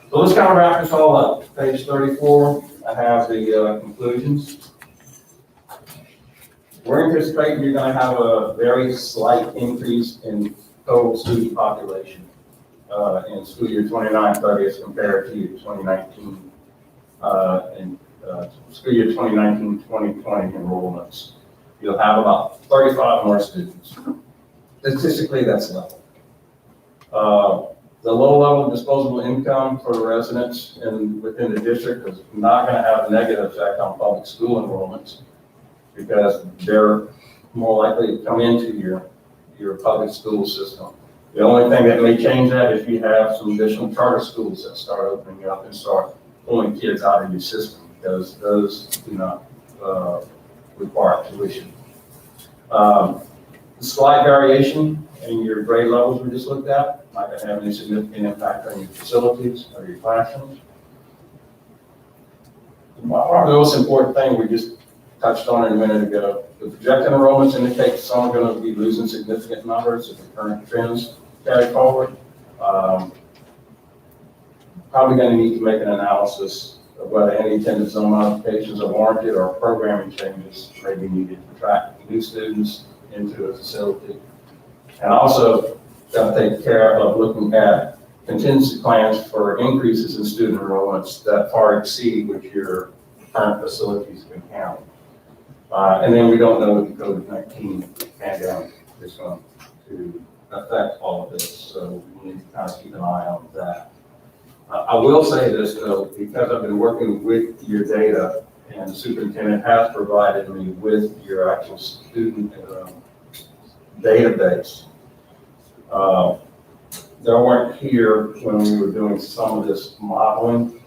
So let's kind of wrap this all up. Page 34, I have the conclusions. We're anticipating you're going to have a very slight increase in total student population in school year 29-30 as compared to 2019 and school year 2019-2020 enrollments. You'll have about 35 more students. Statistically, that's level. The low level of disposable income for the residents within the district is not going to have a negative effect on public school enrollments, because they're more likely to come into your public school system. The only thing that may change that is if you have some additional charter schools that start opening up and start pulling kids out of your system, because those do not require tuition. The slight variation in your grade levels we just looked at not going to have any significant impact on your facilities or your classrooms. The most important thing we just touched on it a minute ago, the projected enrollments indicate some are going to be losing significant numbers if the current trends carry forward. Probably going to need to make an analysis of whether any attendance zone modifications are warranted or programming changes may be needed to new students into a facility. And also got to take care of looking at contingency plans for increases in student enrollments that far exceed what your current facilities can handle. And then we don't know what the COVID-19 pandemic is going to affect all of this, so we need to kind of keep an eye on that. I will say this though, because I've been working with your data and the superintendent has provided me with your actual student database. They weren't here when we were doing some of this modeling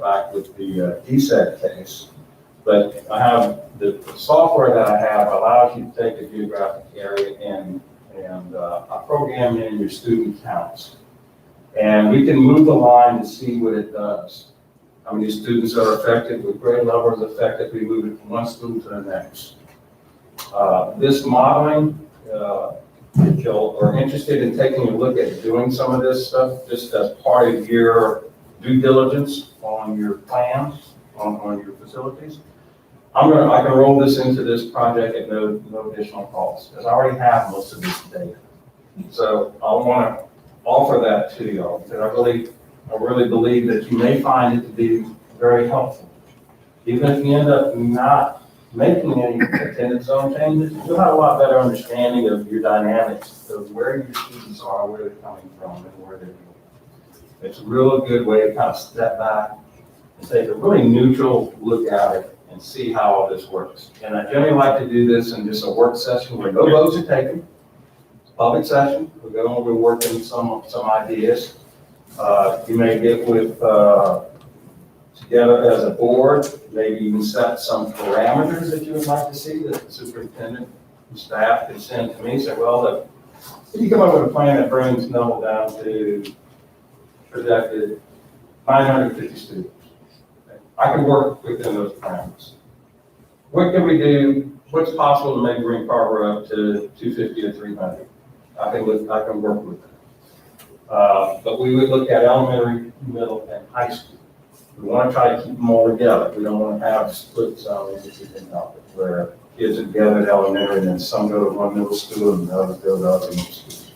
back with the DSET case, but I have the software that I have allows you to take a geographic area and I program in your student counts. And we can move the line to see what it does. How many students are affected, what grade level is affected, we move it from one school to the next. This modeling, if you are interested in taking a look at doing some of this stuff, just as part of your due diligence on your plans, on your facilities, I can roll this into this project at no additional cost, because I already have most of this data. So I want to offer that to y'all, because I really believe that you may find it to be very helpful. Even if you end up not making any attendance zone changes, you'll have a lot better understanding of your dynamics, of where your students are, where they're coming from, and where they're going. It's a real good way to kind of step back and take a really neutral look at it and see how all this works. And I generally like to do this in just a work session where no votes are taken. Public session, we're going to be working some ideas. You may get with together as a board, maybe even set some parameters that you would like to see that the superintendent and staff can send to me. Say, well, look, if you come up with a plan that brings Noble down to projected 950 students, I can work within those parameters. What can we do? What's possible to maybe bring Carver up to 250 or 300? I can work with that. But we would look at elementary, middle, and high school. We want to try to keep them all together. We don't want to have split zones where kids are together at elementary and then some go to one middle school and the others go to other middle schools.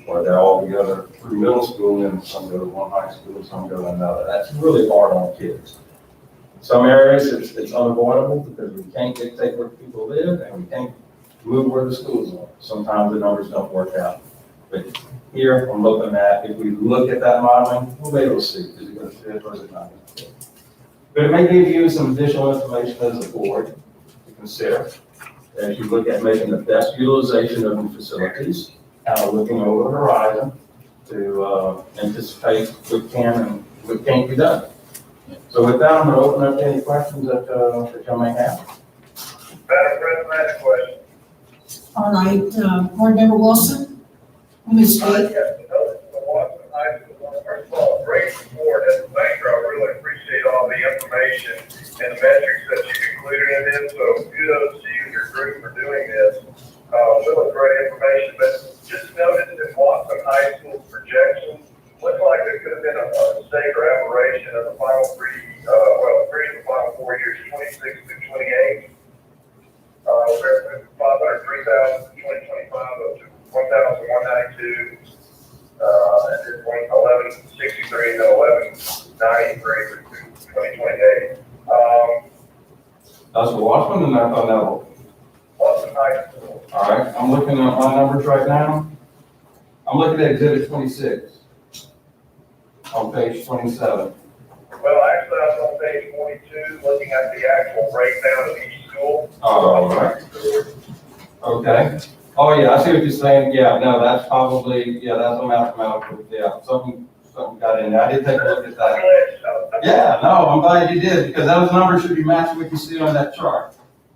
Or they're all together through middle school and some go to one high school and some go to another. That's really hard on kids. Some areas it's unavoidable because we can't dictate where people live and we can't move where the schools are. Sometimes the numbers don't work out. But here I'm looking at, if we look at that modeling, we'll be able to see, is it going to fit or is it not going to fit? But it may give you some additional information as a board to consider as you look at making the best utilization of your facilities, kind of looking over the horizon to anticipate what can and what can't be done. So with that, I'm going to open up to any questions that y'all may have. Madam President, I have a question. All right, Board Member Wilson, let me speak. Yes, the Watson High School, first of all, great report. As a banker, I really appreciate all the information and the metrics that you included in this. So kudos to you and your group for doing this. Really great information. But just noticed that Watson High School's projections looked like there could have been a mistake or aberration of the final three of the final 4 years, 26 to 28. We're 503,000 in 2025 up to 1,192, and then 1163 and then 1193 for 2028. That's the Watchman and that's on level. Watson High School. All right, I'm looking at my numbers right now. I'm looking at exhibit 26 on page 27. Well, actually, I was on page 42, looking at the actual breakdown of each school. Oh, all right. Okay. Oh, yeah, I see what you're saying. Yeah, no, that's probably, yeah, that's a mathematical, yeah, something got in there. I did take a look at that. Yeah, no, I'm glad you did, because those numbers should be matching what you see on that chart.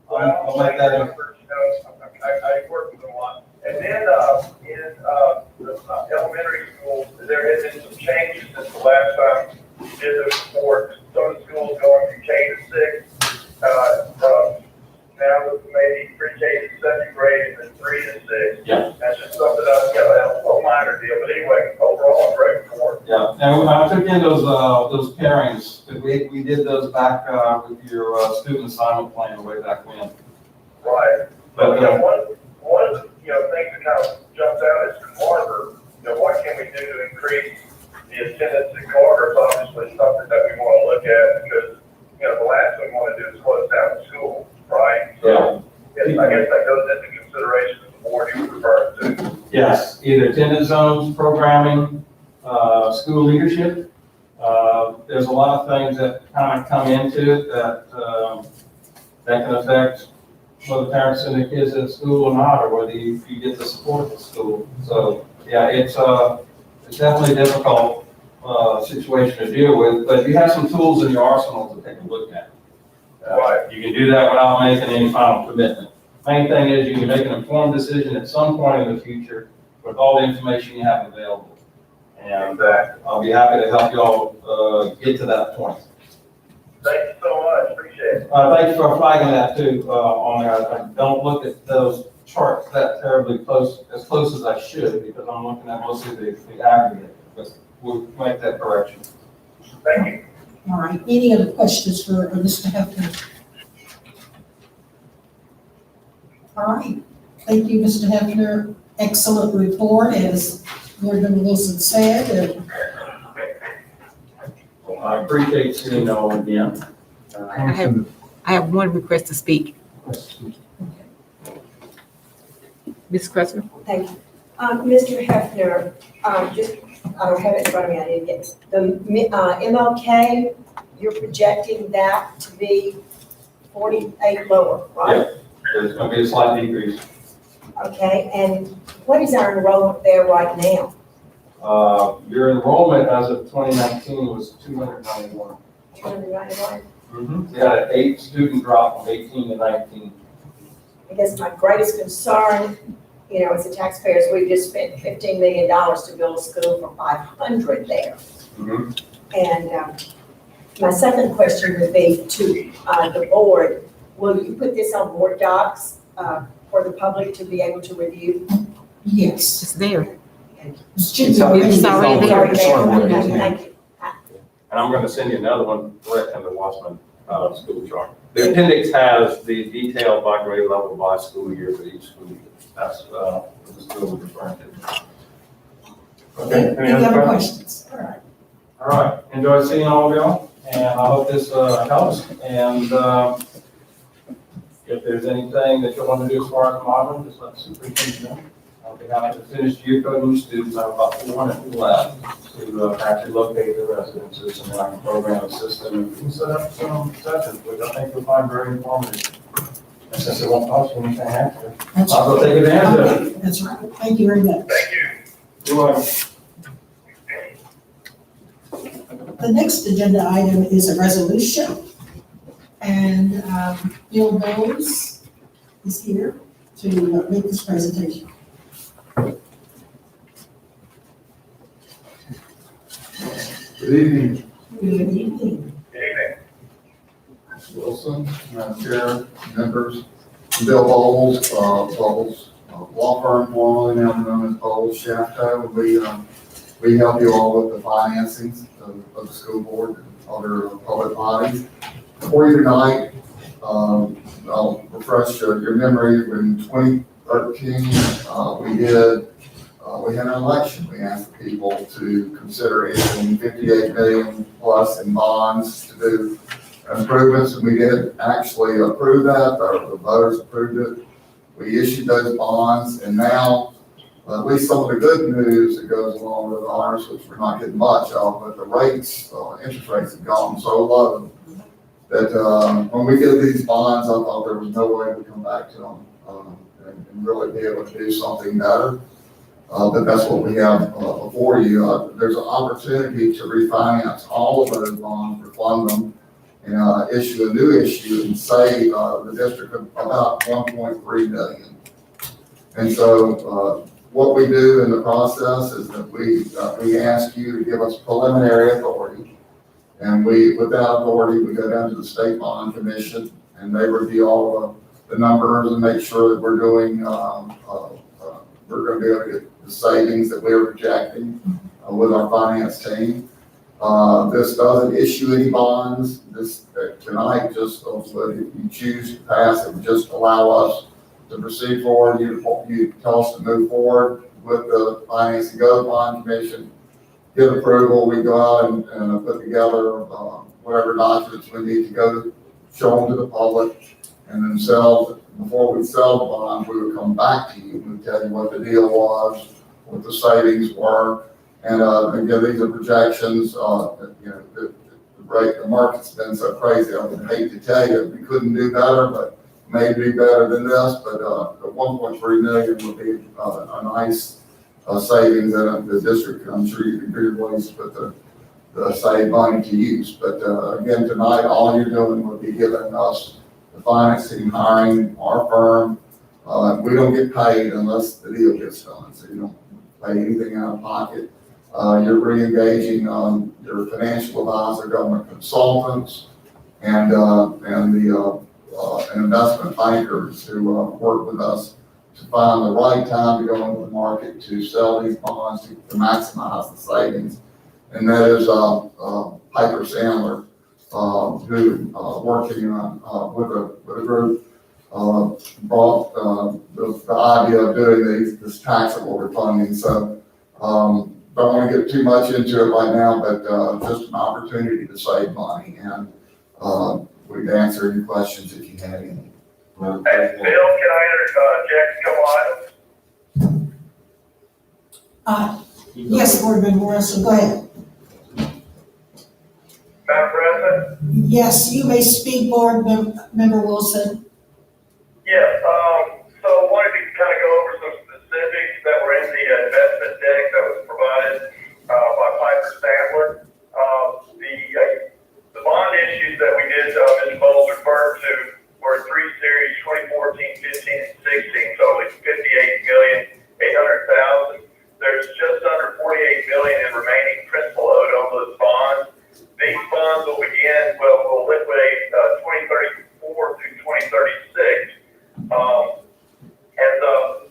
I'll make that in. I work with them a lot. And then, in, the elementary schools, there has been some changes since the last time we did the report. Some schools going from K to 6, now maybe pre-K to 7th grade and then 3 to 6. Yeah. That's just something else, a little minor deal, but anyway, overall, a great report. Yeah, and I took in those pairings, because we did those back with your student assignment plan way back when. Right. But, But, one of the, things that kind of jumps out is Carter, what can we do to increase the attendance at Carter is obviously something that we want to look at because, the last thing we want to do is close down the school, right? So, yes, I guess that goes into consideration of the board you referred to. yes, either attendance zones, programming, school leadership. There's a lot of things that kind of come into it that can affect whether parents send their kids to school or not, or whether you get the support at school. So, yeah, it's definitely a difficult situation to deal with, but you have some tools in your arsenal to take a look at. Right. You can do that without making any final commitment. Main thing is you can make an informed decision at some point in the future with all the information you have available. And I'll be happy to help you all get to that point. Thank you so much, appreciate it. Thank you for flagging that too, on there. I don't look at those charts that terribly close, as close as I should, because I'm looking at mostly the aggregate, but we'll make that correction. Thank you. All right, any other questions for Mr. Hefner? All right, thank you, Mr. Hefner. Excellent report, as Morgan Wilson said. Well, I appreciate seeing you all again. I have one request to speak. Ms. Cressman? Thank you. Mr. Hefner, I don't have it in front of me, I didn't get it. The MLK, you're projecting that to be 48 lower, right? There's going to be a slight decrease. Okay, and what is our enrollment there right now? Your enrollment as of 2019 was 291. 291? You had an 8 student drop from 18 to 19. I guess my greatest concern, as the taxpayers, we've just spent $15 million to build a school for 500 there. And my second question would be to the board, will you put this on board docs for the public to be able to review? Yes. It's there. It's already there. Thank you. And I'm going to send you another one direct from the Wasserman school chart. The appendix has the detailed by grade level by school year for each school year. That's what the school was referring to. Okay, Any other questions? All right. All right, enjoy seeing all of y'all, and I hope this helps. And if there's anything that you want to do as far as modeling, just let the superintendent know. I'll be happy to finish geocoding students. I have about 400 people left to actually locate their residences, and then I can program a system and we can set up some sessions, which I think you'll find very informative. And since it won't cost you anything extra, That's I'll go take advantage of it. That's right. Thank you very much. Thank you. You're welcome. The next agenda item is a resolution, and Bill Bowles is here to make this presentation. Good evening, Good evening. Good evening. Mr. Wilson, Madam Chair, members. Bill Bowles, law firm formerly now known as Bowles Shafto. We help you all with the financings of the school board and other public bodies. For you tonight, I'll refresh your memory. In 2013, we had an election. We asked the people to consider issuing 58 million plus in bonds to do improvements, and we did actually approve that, or the voters approved it. We issued those bonds, and now, at least some of the good news that goes along with ours, which we're not getting much of, but the rates, interest rates have gone so low that when we did these bonds, I thought there was no way to come back to them and really be able to do something better. But that's what we have before you. There's an opportunity to refinance all of those bonds, refund them, and issue a new issue and save the district about $1.3 million. And so what we do in the process is that we ask you to give us preliminary authority, and with that authority we go down to the State Bond Commission, and they review all the numbers and make sure that we're doing we're going to be able to get the savings that we're projecting with our finance team. This doesn't issue any bonds. This tonight, just if you choose to pass, it would just allow us to proceed forward, you tell us to move forward with the Finance and Go Bond Commission. Get approval, we go out and put together, whatever documents we need to go show them to the public, and then before we sell the bond, we would come back to you and tell you what the deal was, what the savings were, and again, these are projections, the market's been so crazy, I would hate to tell you, we couldn't do better, but maybe do better than this, but the 1.3 million would be a nice savings, and the district, I'm sure you can figure ways to put the saved money to use. But again, tonight, all you're doing would be giving us the financing, hiring our firm. We don't get paid unless the deal gets done, so you don't pay anything out of pocket. You're re-engaging your financial advisor, government consultants, and the investment bankers who work with us to find the right time to go into the market to sell these bonds to maximize the savings. And that is Piper Sandler, who working with a group brought the idea of doing this taxable refunding. So don't want to get too much into it right now, but just an opportunity to save money, and we'd answer any questions if you had any. Hey, Bill, can I interject a couple items? Yes, Board Member Wilson, go ahead. Madam President? Yes, you may speak, Board Member Wilson. Yes, so wanted to kind of go over some specifics that were in the investment deck that was provided by Piper Sandler. The bond issues that we did, Ms. Bowles referred to, were 3 series, 2014, 15, and 16, totaling $58,800,000. There's just under $48 million in remaining principal owed on those bonds. These bonds will liquidate 2034 through 2036. As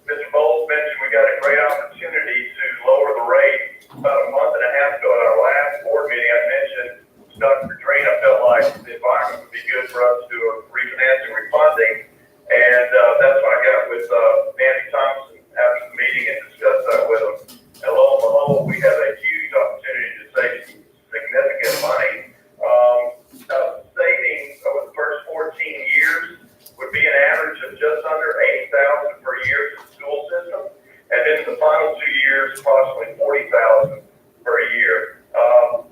Mr. Bowles mentioned, we got a great opportunity to lower the rate. About a month and a half ago at our last board meeting, I mentioned Dr. Dreen, I felt like the environment would be good for us to do a refinancing, refunding, and that's when I got with Nancy Thompson after the meeting and discussed that with him. And lo and behold, we have a huge opportunity to save some significant money. Savings over the first 14 years would be an average of just under $80,000 per year to the school system, and then the final 2 years, approximately $40,000 per year.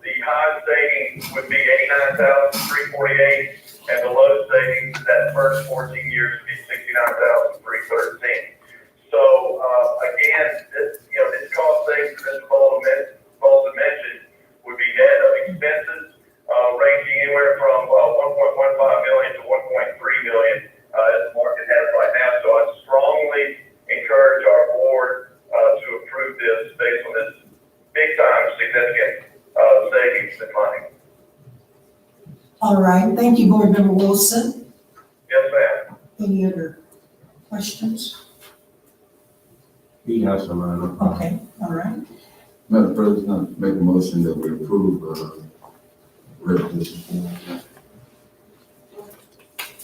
The high savings would be $89,348, and the low savings that first 14 years would be $69,313. So again, this cost savings that Mr. Bolton mentioned would be net of expenses ranging anywhere from 1.15 million to 1.3 million as the market has right now. So I strongly encourage our board to approve this based on this big time significant savings in money. All right, thank you, Board Member Wilson. Yes, ma'am. Any other questions? He has some, Okay, all right. Madam President, make a motion that we approve, resolution.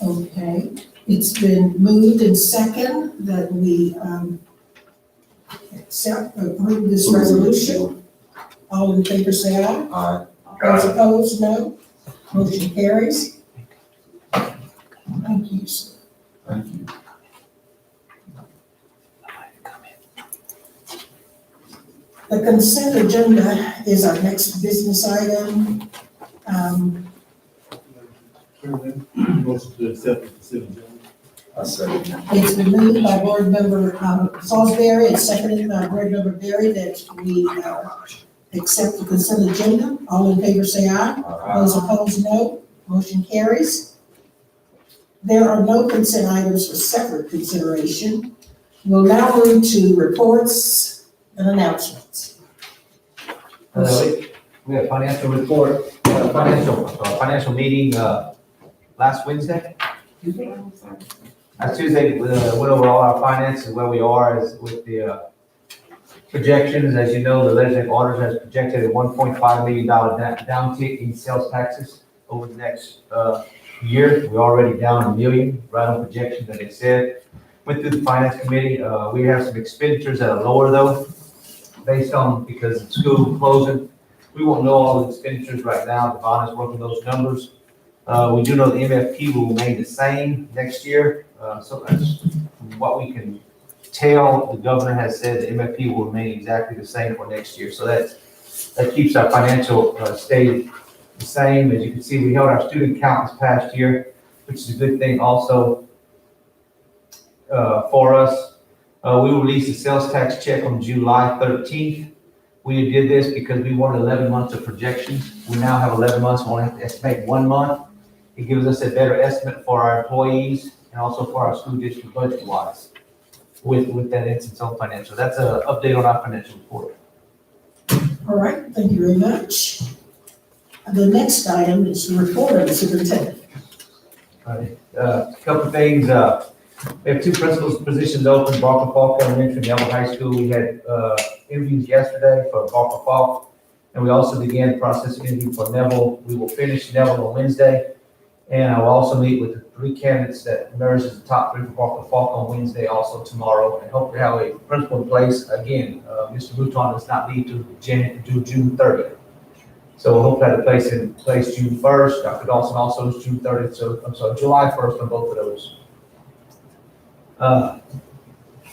Okay, it's been moved and second that we approve this resolution. All in favor say aye. Aye. Those opposed, no. Motion carries. Thank you, sir. Thank you. The consent agenda is our next business item. Motion to accept the consent agenda. I second that. It's been moved by Board Member Salisbury and seconded by Board Member Berry that we accept the consent agenda. All in favor say aye. Those opposed, no. Motion carries. There are no consent items for separate consideration. We'll now move to reports and announcements. We have financial report, financial meeting, last Wednesday. Last Tuesday, we went over all our finances, where we are is with the projections. As you know, the legislative auditor has projected a $1.5 million downtick in sales taxes over the next year. We're already down $1 million, right on projections that they said. went through the finance committee. We have some expenditures that are lower though, based on, because of school closing. We won't know all the expenditures right now. Devon is working those numbers. We do know the MFP will remain the same next year. So that's what we can tell. The governor has said the MFP will remain exactly the same for next year. So that keeps our financial state the same. As you can see, we held our student count this past year, which is a good thing also for us. We released a sales tax check on July 13th. We did this because we wanted 11 months of projections. We now have 11 months. We only have to estimate 1 month. It gives us a better estimate for our employees and also for our school district budget wise with that instance on financial. That's an update on our financial report. All right, thank you very much. The next item is the report of the superintendent. A couple of things. We have 2 principals positions open, Barker Falk Elementary and Neville High School. We had interviews yesterday for Barker Falk, and we also began the process of interviewing for Neville. We will finish Neville on Wednesday, and I will also meet with the 3 candidates that emerged as the top 3 for Barker Falk on Wednesday, also tomorrow, and hopefully have a principal in place. Again, Mr. Mouton does not need to June 30th. So we'll hope to have the place June 1st. Dr. Dawson also is June 30th, so I'm sorry, July 1st on both of those.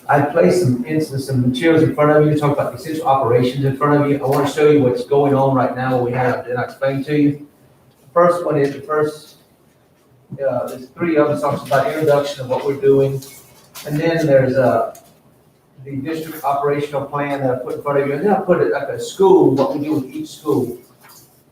I placed some materials in front of you to talk about the essential operations in front of you. I want to show you what's going on right now, what we have, and I explain to you. The first one is there's 3 of them talks about introduction of what we're doing. And then there's the district operational plan that I put in front of you. And then I put it like a school, what we do with each school,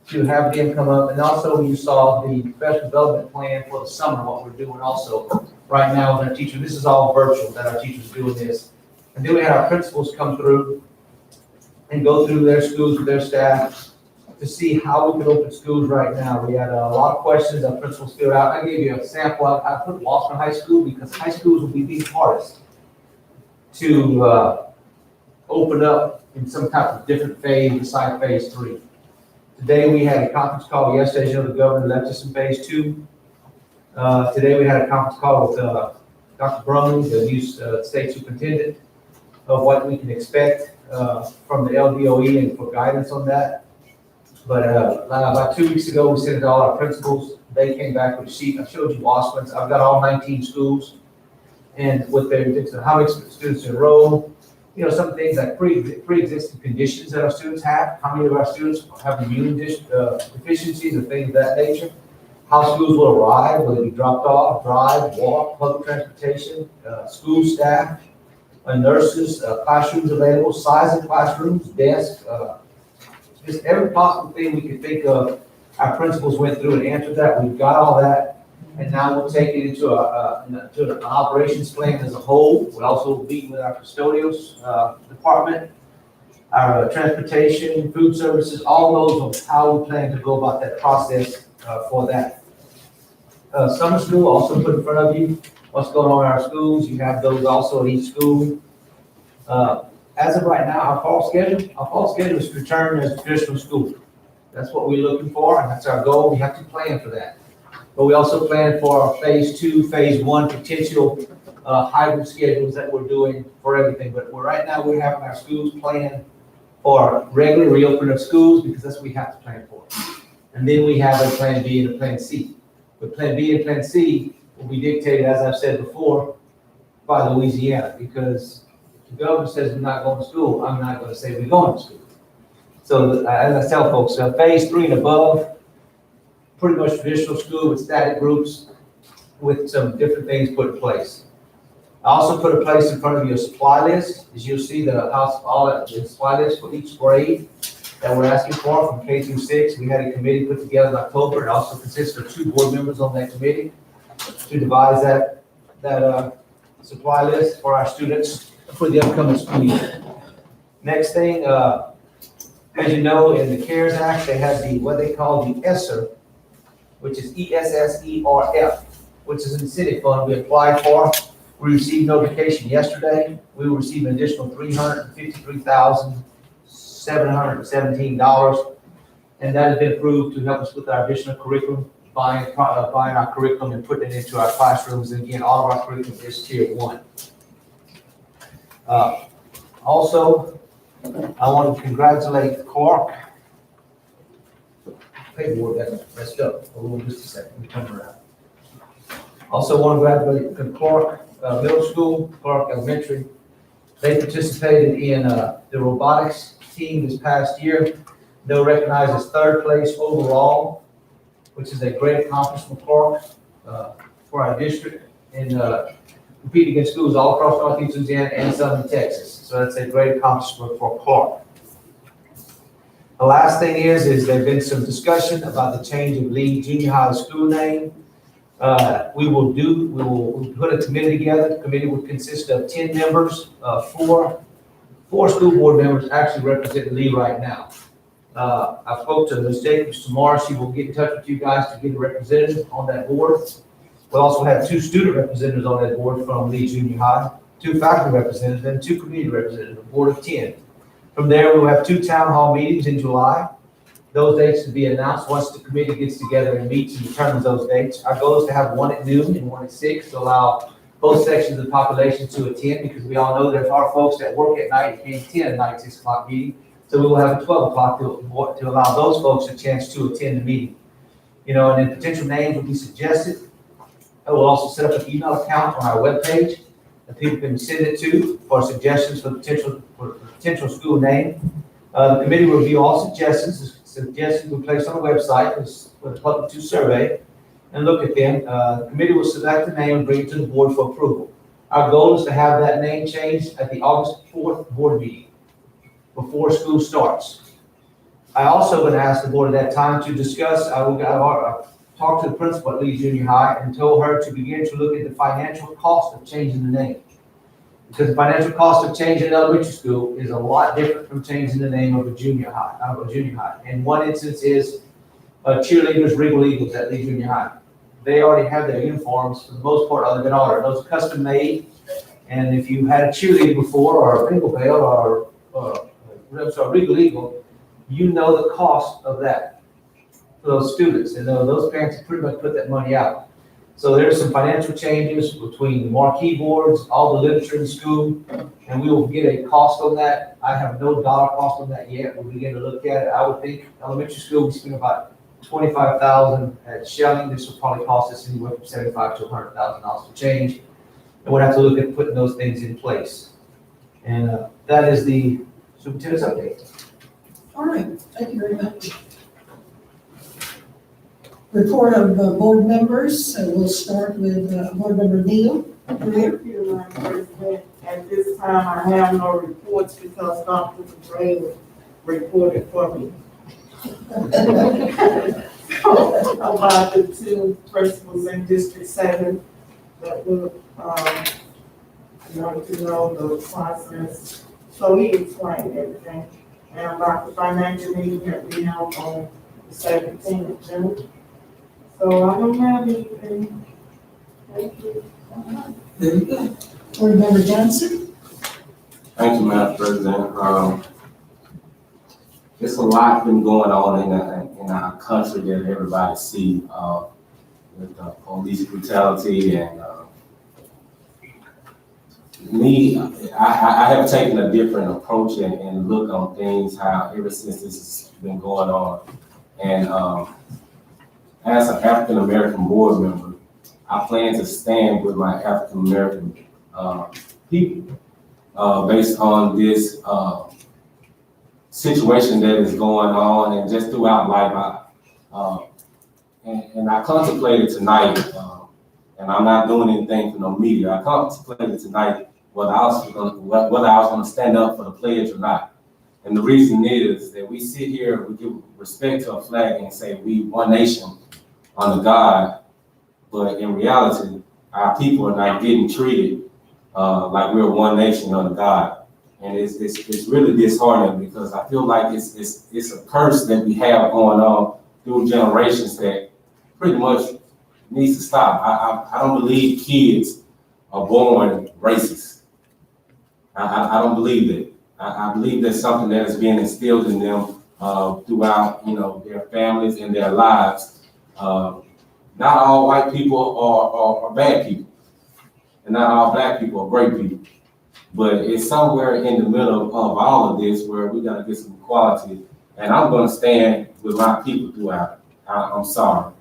to have them come up. And also you saw the professional development plan for the summer, what we're doing also right now with our teachers. This is all virtual that our teachers are doing this. And then we had our principals come through and go through their schools with their staff to see how we can open schools right now. We had a lot of questions our principals filled out. I gave you a sample. I put Boston High School because high schools will be the hardest to open up in some type of different phase besides phase 3. Today we had a conference call yesterday. You know, the governor left us in phase 2. Today we had a conference call with Dr. Brumley, the new state superintendent, of what we can expect from the LDOE and for guidance on that. But about 2 weeks ago, we sent it to all our principals. They came back with a sheet. I showed you Washburn's. I've got all 19 schools and with their how many students enroll. You know, some things like pre-existing conditions that our students have. How many of our students have immune deficiencies or things of that nature? How schools will arrive, will they be dropped off, drive, walk, public transportation, school staff, nurses, classrooms available, size of classrooms, desks, just every possible thing we could think of. Our principals went through and answered that. We've got all that, and now we'll take it into an operations plan as a whole. We'll also meet with our custodials department, our transportation, food services, all those on how we plan to go about that process for that. Summer school also put in front of you what's going on in our schools. You have those also at each school. As of right now, our fall schedule is to return as a traditional school. That's what we're looking for, and that's our goal. We have to plan for that. But we also plan for our phase 2, phase 1 potential hybrid schedules that we're doing for everything. But right now we're having our schools plan for regular reopening of schools because that's what we have to plan for. And then we have a plan B and a plan C. But plan B and plan C will be dictated, as I've said before, by Louisiana, because if the governor says we're not going to school, I'm not going to say we're going to school. So as I tell folks, phase 3 and above, pretty much traditional school with static groups with some different things put in place. I also put a place in front of you a supply list. As you'll see, the supply list for each grade that we're asking for from K through 6. We had a committee put together in October. It also consists of 2 board members on that committee to devise that supply list for our students for the upcoming school year. Next thing, as you know, in the CARES Act, they have what they call the ESSER, which is ESSERF, which is an incentive fund we applied for. We received notification yesterday. We will receive an additional $353,717, and that has been approved to help us with our additional curriculum buying our curriculum and putting it into our classrooms. And again, all of our curriculum is tier 1. Also, I want to congratulate Clark. Paperwork got messed up. Hold on just a second. Let me turn around. Also want to congratulate Clark Middle School, Clark Elementary. They participated in the robotics team this past year. They were recognized as 3rd place overall, which is a great accomplishment for our district, and compete against schools all across Northeast Louisiana and Southern Texas. So that's a great accomplishment for Clark. The last thing is there's been some discussion about the change of Lee Junior High school name. We will put a committee together. The committee will consist of 10 members, four school board members actually represent Lee right now. I spoke to Ms. Jacobs tomorrow. She will get in touch with you guys to get a representative on that board. We'll also have 2 student representatives on that board from Lee Junior High, 2 faculty representatives, and 2 community representatives, a board of 10. From there, we'll have 2 town hall meetings in July. Those dates to be announced once the committee gets together and meets and determines those dates. Our goal is to have one at noon and one at 6 to allow both sections of the population to attend, because we all know there are folks that work at night and can't attend a night 6 o'clock meeting. So we will have a 12 o'clock to allow those folks a chance to attend the meeting. And then potential names will be suggested. We'll also set up an email account on our webpage that people can send it to for suggestions for potential school name. The committee will review all suggestions. Suggestions will be placed on the website for the public to survey and look at them. The committee will select the name and bring it to the board for approval. Our goal is to have that name changed at the August 4th board meeting before school starts. I also would ask the board at that time to discuss, I've talked to the principal at Lee Junior High and told her to begin to look at the financial cost of changing the name. Because the financial cost of changing an elementary school is a lot different from changing the name of a junior high. And one instance is cheerleaders, Regal Eagles at Lee Junior High. They already have their uniforms, for the most part, other than ordered. Those are custom made. And if you had a cheerleader before, or a Bingle Bell, or Regal Eagle, you know the cost of that for those students. And those parents pretty much put that money out. So there's some financial changes between the marquee boards, all the literature in the school, and we will get a cost on that. I have no dollar cost on that yet. We'll begin to look at it. I would think elementary school, we spend about $25,000 at Shelling. This will probably cost us anywhere from $75,000 to $100,000 to change. And we'll have to look at putting those things in place. And that is the superintendent's update. All right, thank you very much. Report of board members. So we'll start with board member Neal. Thank you, Madam President. At this time, I have no reports because Dr. Gray reported for me. About the 2 principals in District 7 that will want to know the process. So he explained everything. And about the financial meeting that we held on the 17th of June. So I don't have anything. Thank you. Very good. Board member Johnson. Thank you, Madam President. There's a lot been going on in our country that everybody see with police brutality and me. I have taken a different approach and look on things how ever since this has been going on. And as an African American board member, I plan to stand with my African American people based on this situation that is going on and just throughout life. And I contemplated tonight, and I'm not doing anything for no media. I contemplated tonight whether I was going to stand up for the pledge or not. And the reason is that we sit here, we give respect to a flag and say we one nation under God, but in reality, our people are not getting treated like we're one nation under God. And it's really disheartening because I feel like it's a curse that we have going on through generations that pretty much needs to stop. I don't believe kids are born racist. I don't believe that. I believe that's something that is being instilled in them throughout, their families and their lives. not all white people are bad people, and not all black people are great people. But it's somewhere in the middle of all of this where we gotta get some equality. And I'm gonna stand with my people throughout it. I'm sorry.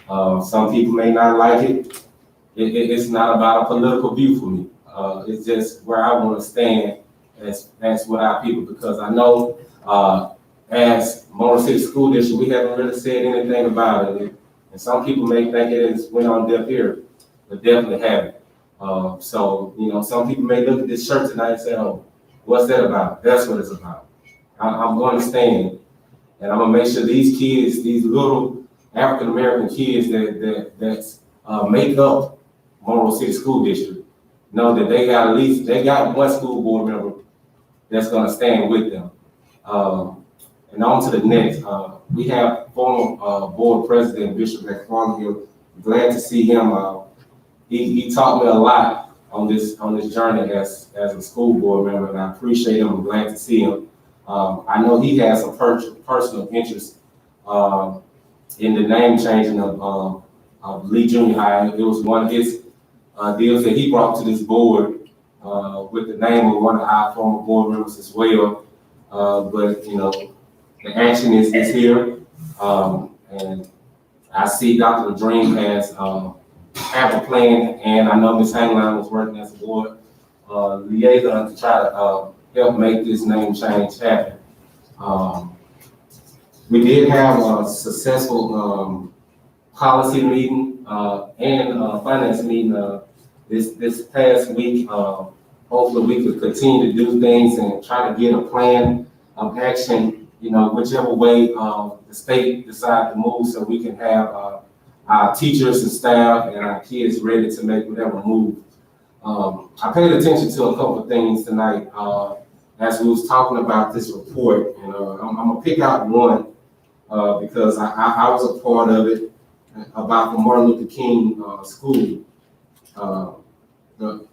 Some people may not like it. It's not about a political view for me. It's just where I wanna stand as with our people, because I know, as Monroe City School District, we haven't really said anything about it. And some people may think it has went on deaf ear, but definitely haven't. So, some people may look at this shirt tonight and say, oh, what's that about? That's what it's about. I'm going to stand, and I'm going to make sure these kids, these little African-American kids that make up Monroe City School District, know that they got one school board member that's going to stand with them. And on to the next, we have former board president, Bishop McFarland here. Glad to see him. He taught me a lot on this journey as a school board member, and I appreciate him. I'm glad to see him. I know he has a personal interest in the name changing of Lee Junior High. It was one of his deals that he brought to this board with the name of one of our former board members as well. But the action is here, and I see Dr. Ladream has have a plan, and I know Ms. Hangline was working as a board liaison to try to help make this name change happen. We did have a successful policy meeting and finance meeting this past week. Hopefully we could continue to do things and try to get a plan of action, whichever way the state decides to move, so we can have our teachers and staff and our kids ready to make whatever move. I paid attention to a couple of things tonight as we was talking about this report, and I'm gonna pick out one because I was a part of it about the Martin Luther King school. The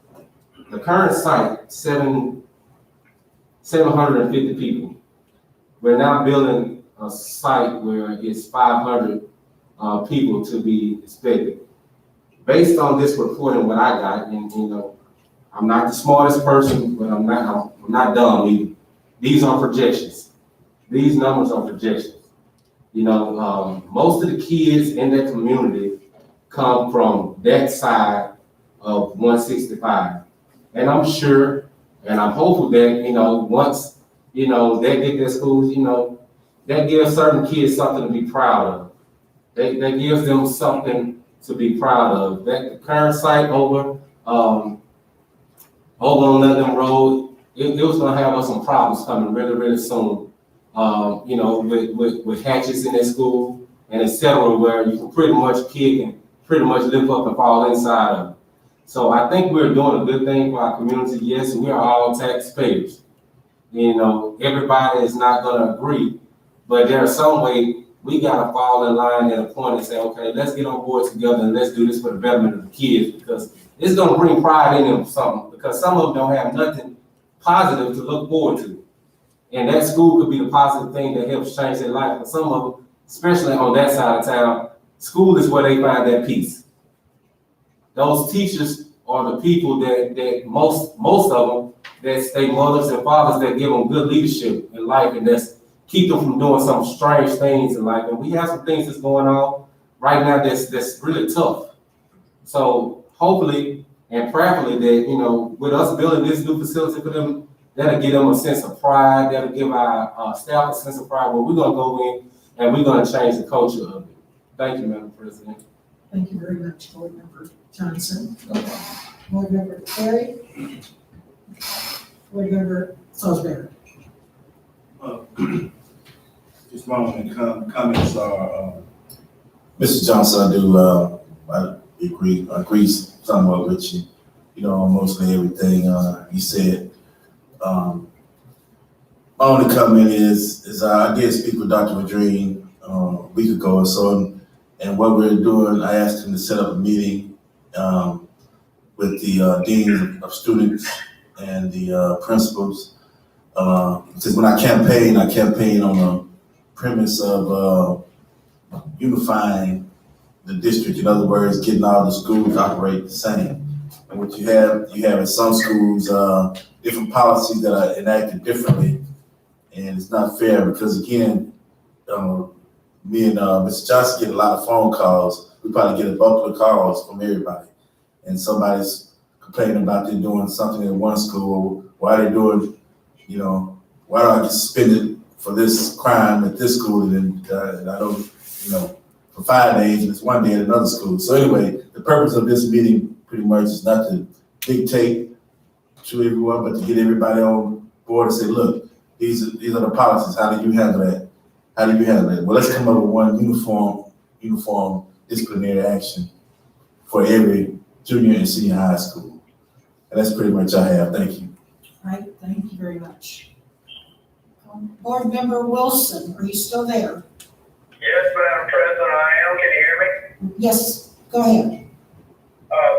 current site, 750 people. We're now building a site where it's 500 people to be expected. Based on this report and what I got, and I'm not the smartest person, but I'm not dumb either. These are projections. These numbers are projections. Most of the kids in that community come from that side of 165. And I'm sure, and I'm hopeful that, once, they get their schools, that gives certain kids something to be proud of. That gives them something to be proud of. That the current site over on Monroe, it was gonna have us some problems coming really, really soon. With hatches in that school and etc., where you can pretty much kick and pretty much lift up and fall inside of it. So I think we're doing a good thing for our community. Yes, we are all taxpayers. Everybody is not gonna agree, but there's some way we gotta fall in line at a point and say, okay, let's get on board together and let's do this for the betterment of the kids, because it's gonna bring pride in them something, because some of them don't have nothing positive to look forward to. And that school could be the positive thing that helps change their life. But some of them, especially on that side of town, school is where they find that peace. Those teachers are the people that most of them, that's their mothers and fathers that give them good leadership in life, and that's keep them from doing some strange things in life. And we have some things that's going on right now that's really tough. So hopefully and prayerfully that, with us building this new facility for them, that'll give them a sense of pride. That'll give our staff a sense of pride where we're gonna go in and we're gonna change the culture of it. Thank you, Madam President. Thank you very much, Board Member Johnson. Board Member Terry. Board Member Salisbury. Just one comments are, Mr. Johnson, I agree somewhat with you, mostly everything you said. My only comment is I did speak with Dr. Madreen a week ago or so, and what we're doing, I asked him to set up a meeting with the deans of students and the principals. Because when I campaign on the premise of unifying the district. In other words, getting all the schools operate the same. And what you have in some schools, different policies that are enacted differently. And it's not fair because again, me and Mr. Johnson get a lot of phone calls. We probably get a bucket of calls from everybody. And somebody's complaining about them doing something in one school. Why they doing, why do I get suspended for this crime at this school and I don't, for 5 days and it's 1 day at another school. So anyway, the purpose of this meeting pretty much is not to dictate to everyone, but to get everybody on board and say, look, these are the policies. How do you handle that? How do you handle it? Well, let's come up with one uniform disciplinary action for every junior and senior high school. And that's pretty much I have. Thank you. All right, thank you very much. Board Member Wilson, are you still there? Yes, Madam President, I am. Can you hear me? Yes, go ahead.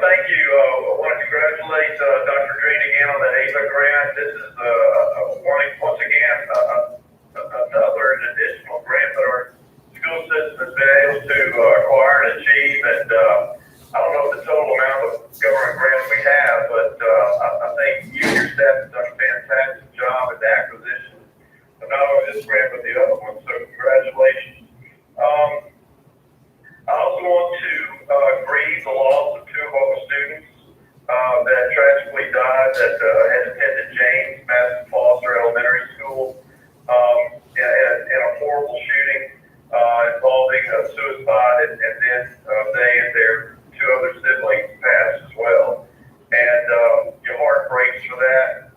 Thank you. I want to congratulate Dr. Green again on that AVA grant. This is once again another additional grant that our school system has been able to acquire and achieve. And I don't know the total amount of government grants we have, but I think you and your staff have done a fantastic job at the acquisition of not only this grant but the other one. So congratulations. I also want to grieve the loss of 2 of our students that tragically died that had attended James Madison Foster Elementary School in a horrible shooting involving a suicide, and then they and their 2 other siblings passed as well. And your heart breaks for that.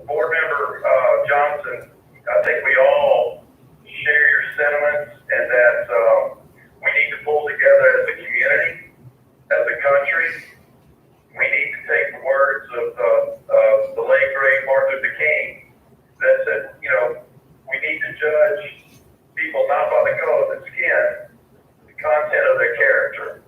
Board Member Johnson, I think we all share your sentiments and that we need to pull together as a community, as a country. We need to take the words of the late great Martin Luther King that said, we need to judge people not by the color of their skin, the content of their character.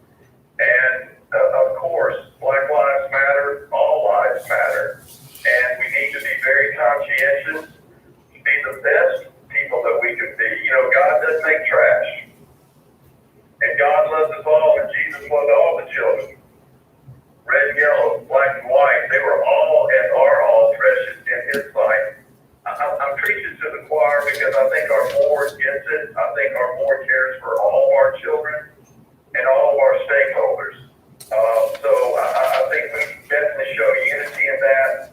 And of course, Black Lives Matter, all lives matter. And we need to be very conscientious to be the best people that we can be. God doesn't make trash. And God loves us all, and Jesus loved all the children. Red and yellow, black and white, they were all and are all precious in His sight. I'm preaching to the choir because I think our board gets it. I think our board cares for all of our children and all of our stakeholders. So I think we definitely show unity in that.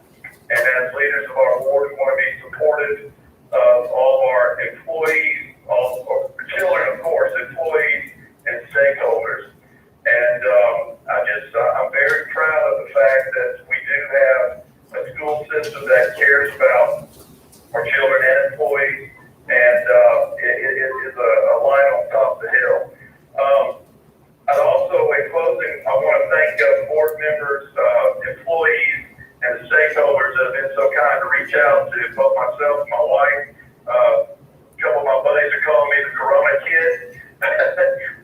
And as leaders of our board, we want to be supportive of all of our employees, all of our children, of course, employees and stakeholders. And I'm very proud of the fact that we do have a school system that cares about our children and employees, and it is a line on top of the hill. I'd also, in closing, I want to thank board members, employees, and the stakeholders that have been so kind to reach out to both myself and my wife. A couple of my buddies are calling me the Corona Kid.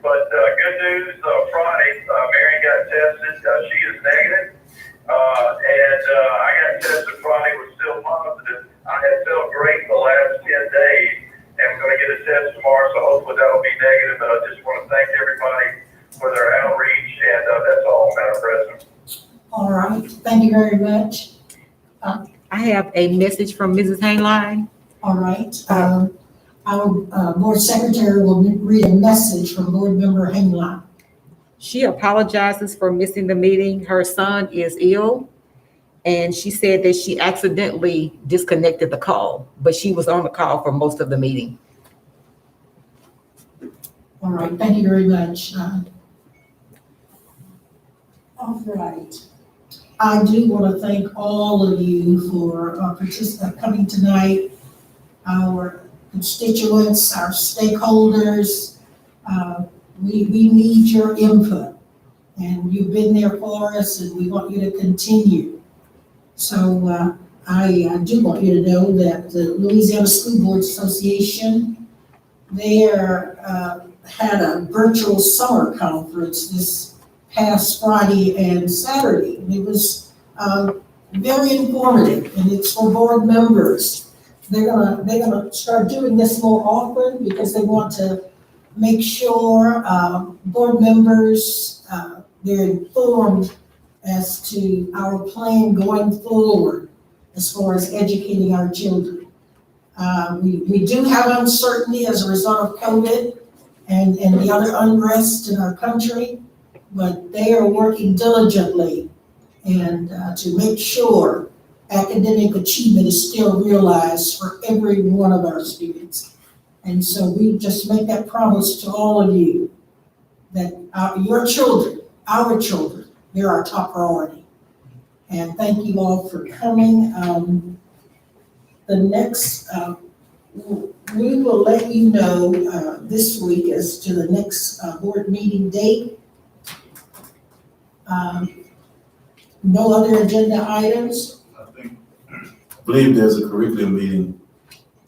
But good news, Friday, Mary got tested. She is negative. And I got tested Friday, was still positive. I had felt great the last 10 days, and I'm going to get a test tomorrow, so hopefully that'll be negative. But I just want to thank everybody for their outreach, and that's all, Madam President. All right, thank you very much. I have a message from Mrs. Hainline. All right, our board secretary will read a message from board member Hainline. She apologizes for missing the meeting. Her son is ill, and she said that she accidentally disconnected the call, but she was on the call for most of the meeting. All right, thank you very much. All right. I do want to thank all of you for coming tonight, our constituents, our stakeholders. We need your input, and you've been there for us, and we want you to continue. So I do want you to know that the Louisiana School Boards Association, they had a virtual summer conference this past Friday and Saturday. And it was very informative, and it's for board members. they're gonna start doing this more often because they want to make sure, board members, they're informed as to our plan going forward as far as educating our children. We do have uncertainty as a result of COVID and the other unrest in our country, but they are working diligently and to make sure academic achievement is still realized for every one of our students. And so we just make that promise to all of you that your children, our children, they're our top priority. And thank you all for coming. The next, we will let you know this week as to the next board meeting date. No other agenda items? I think I believe there's a curriculum meeting.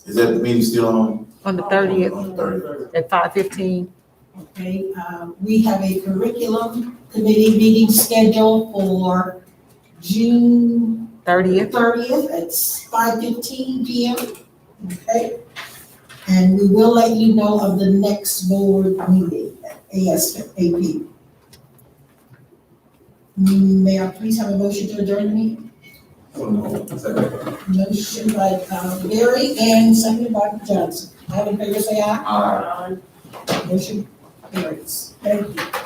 Is that meeting still on? On the 30th On the 30th. at 5:15. Okay, we have a curriculum committee meeting scheduled for June 30th. 30th at 5:15 p.m. Okay? And we will let you know of the next board meeting at ASAP. May I please have a motion to adjourn the meeting? Motion by Barry and seconded by Johnson. All in favor, say aye. Aye. Motion carries. Thank you.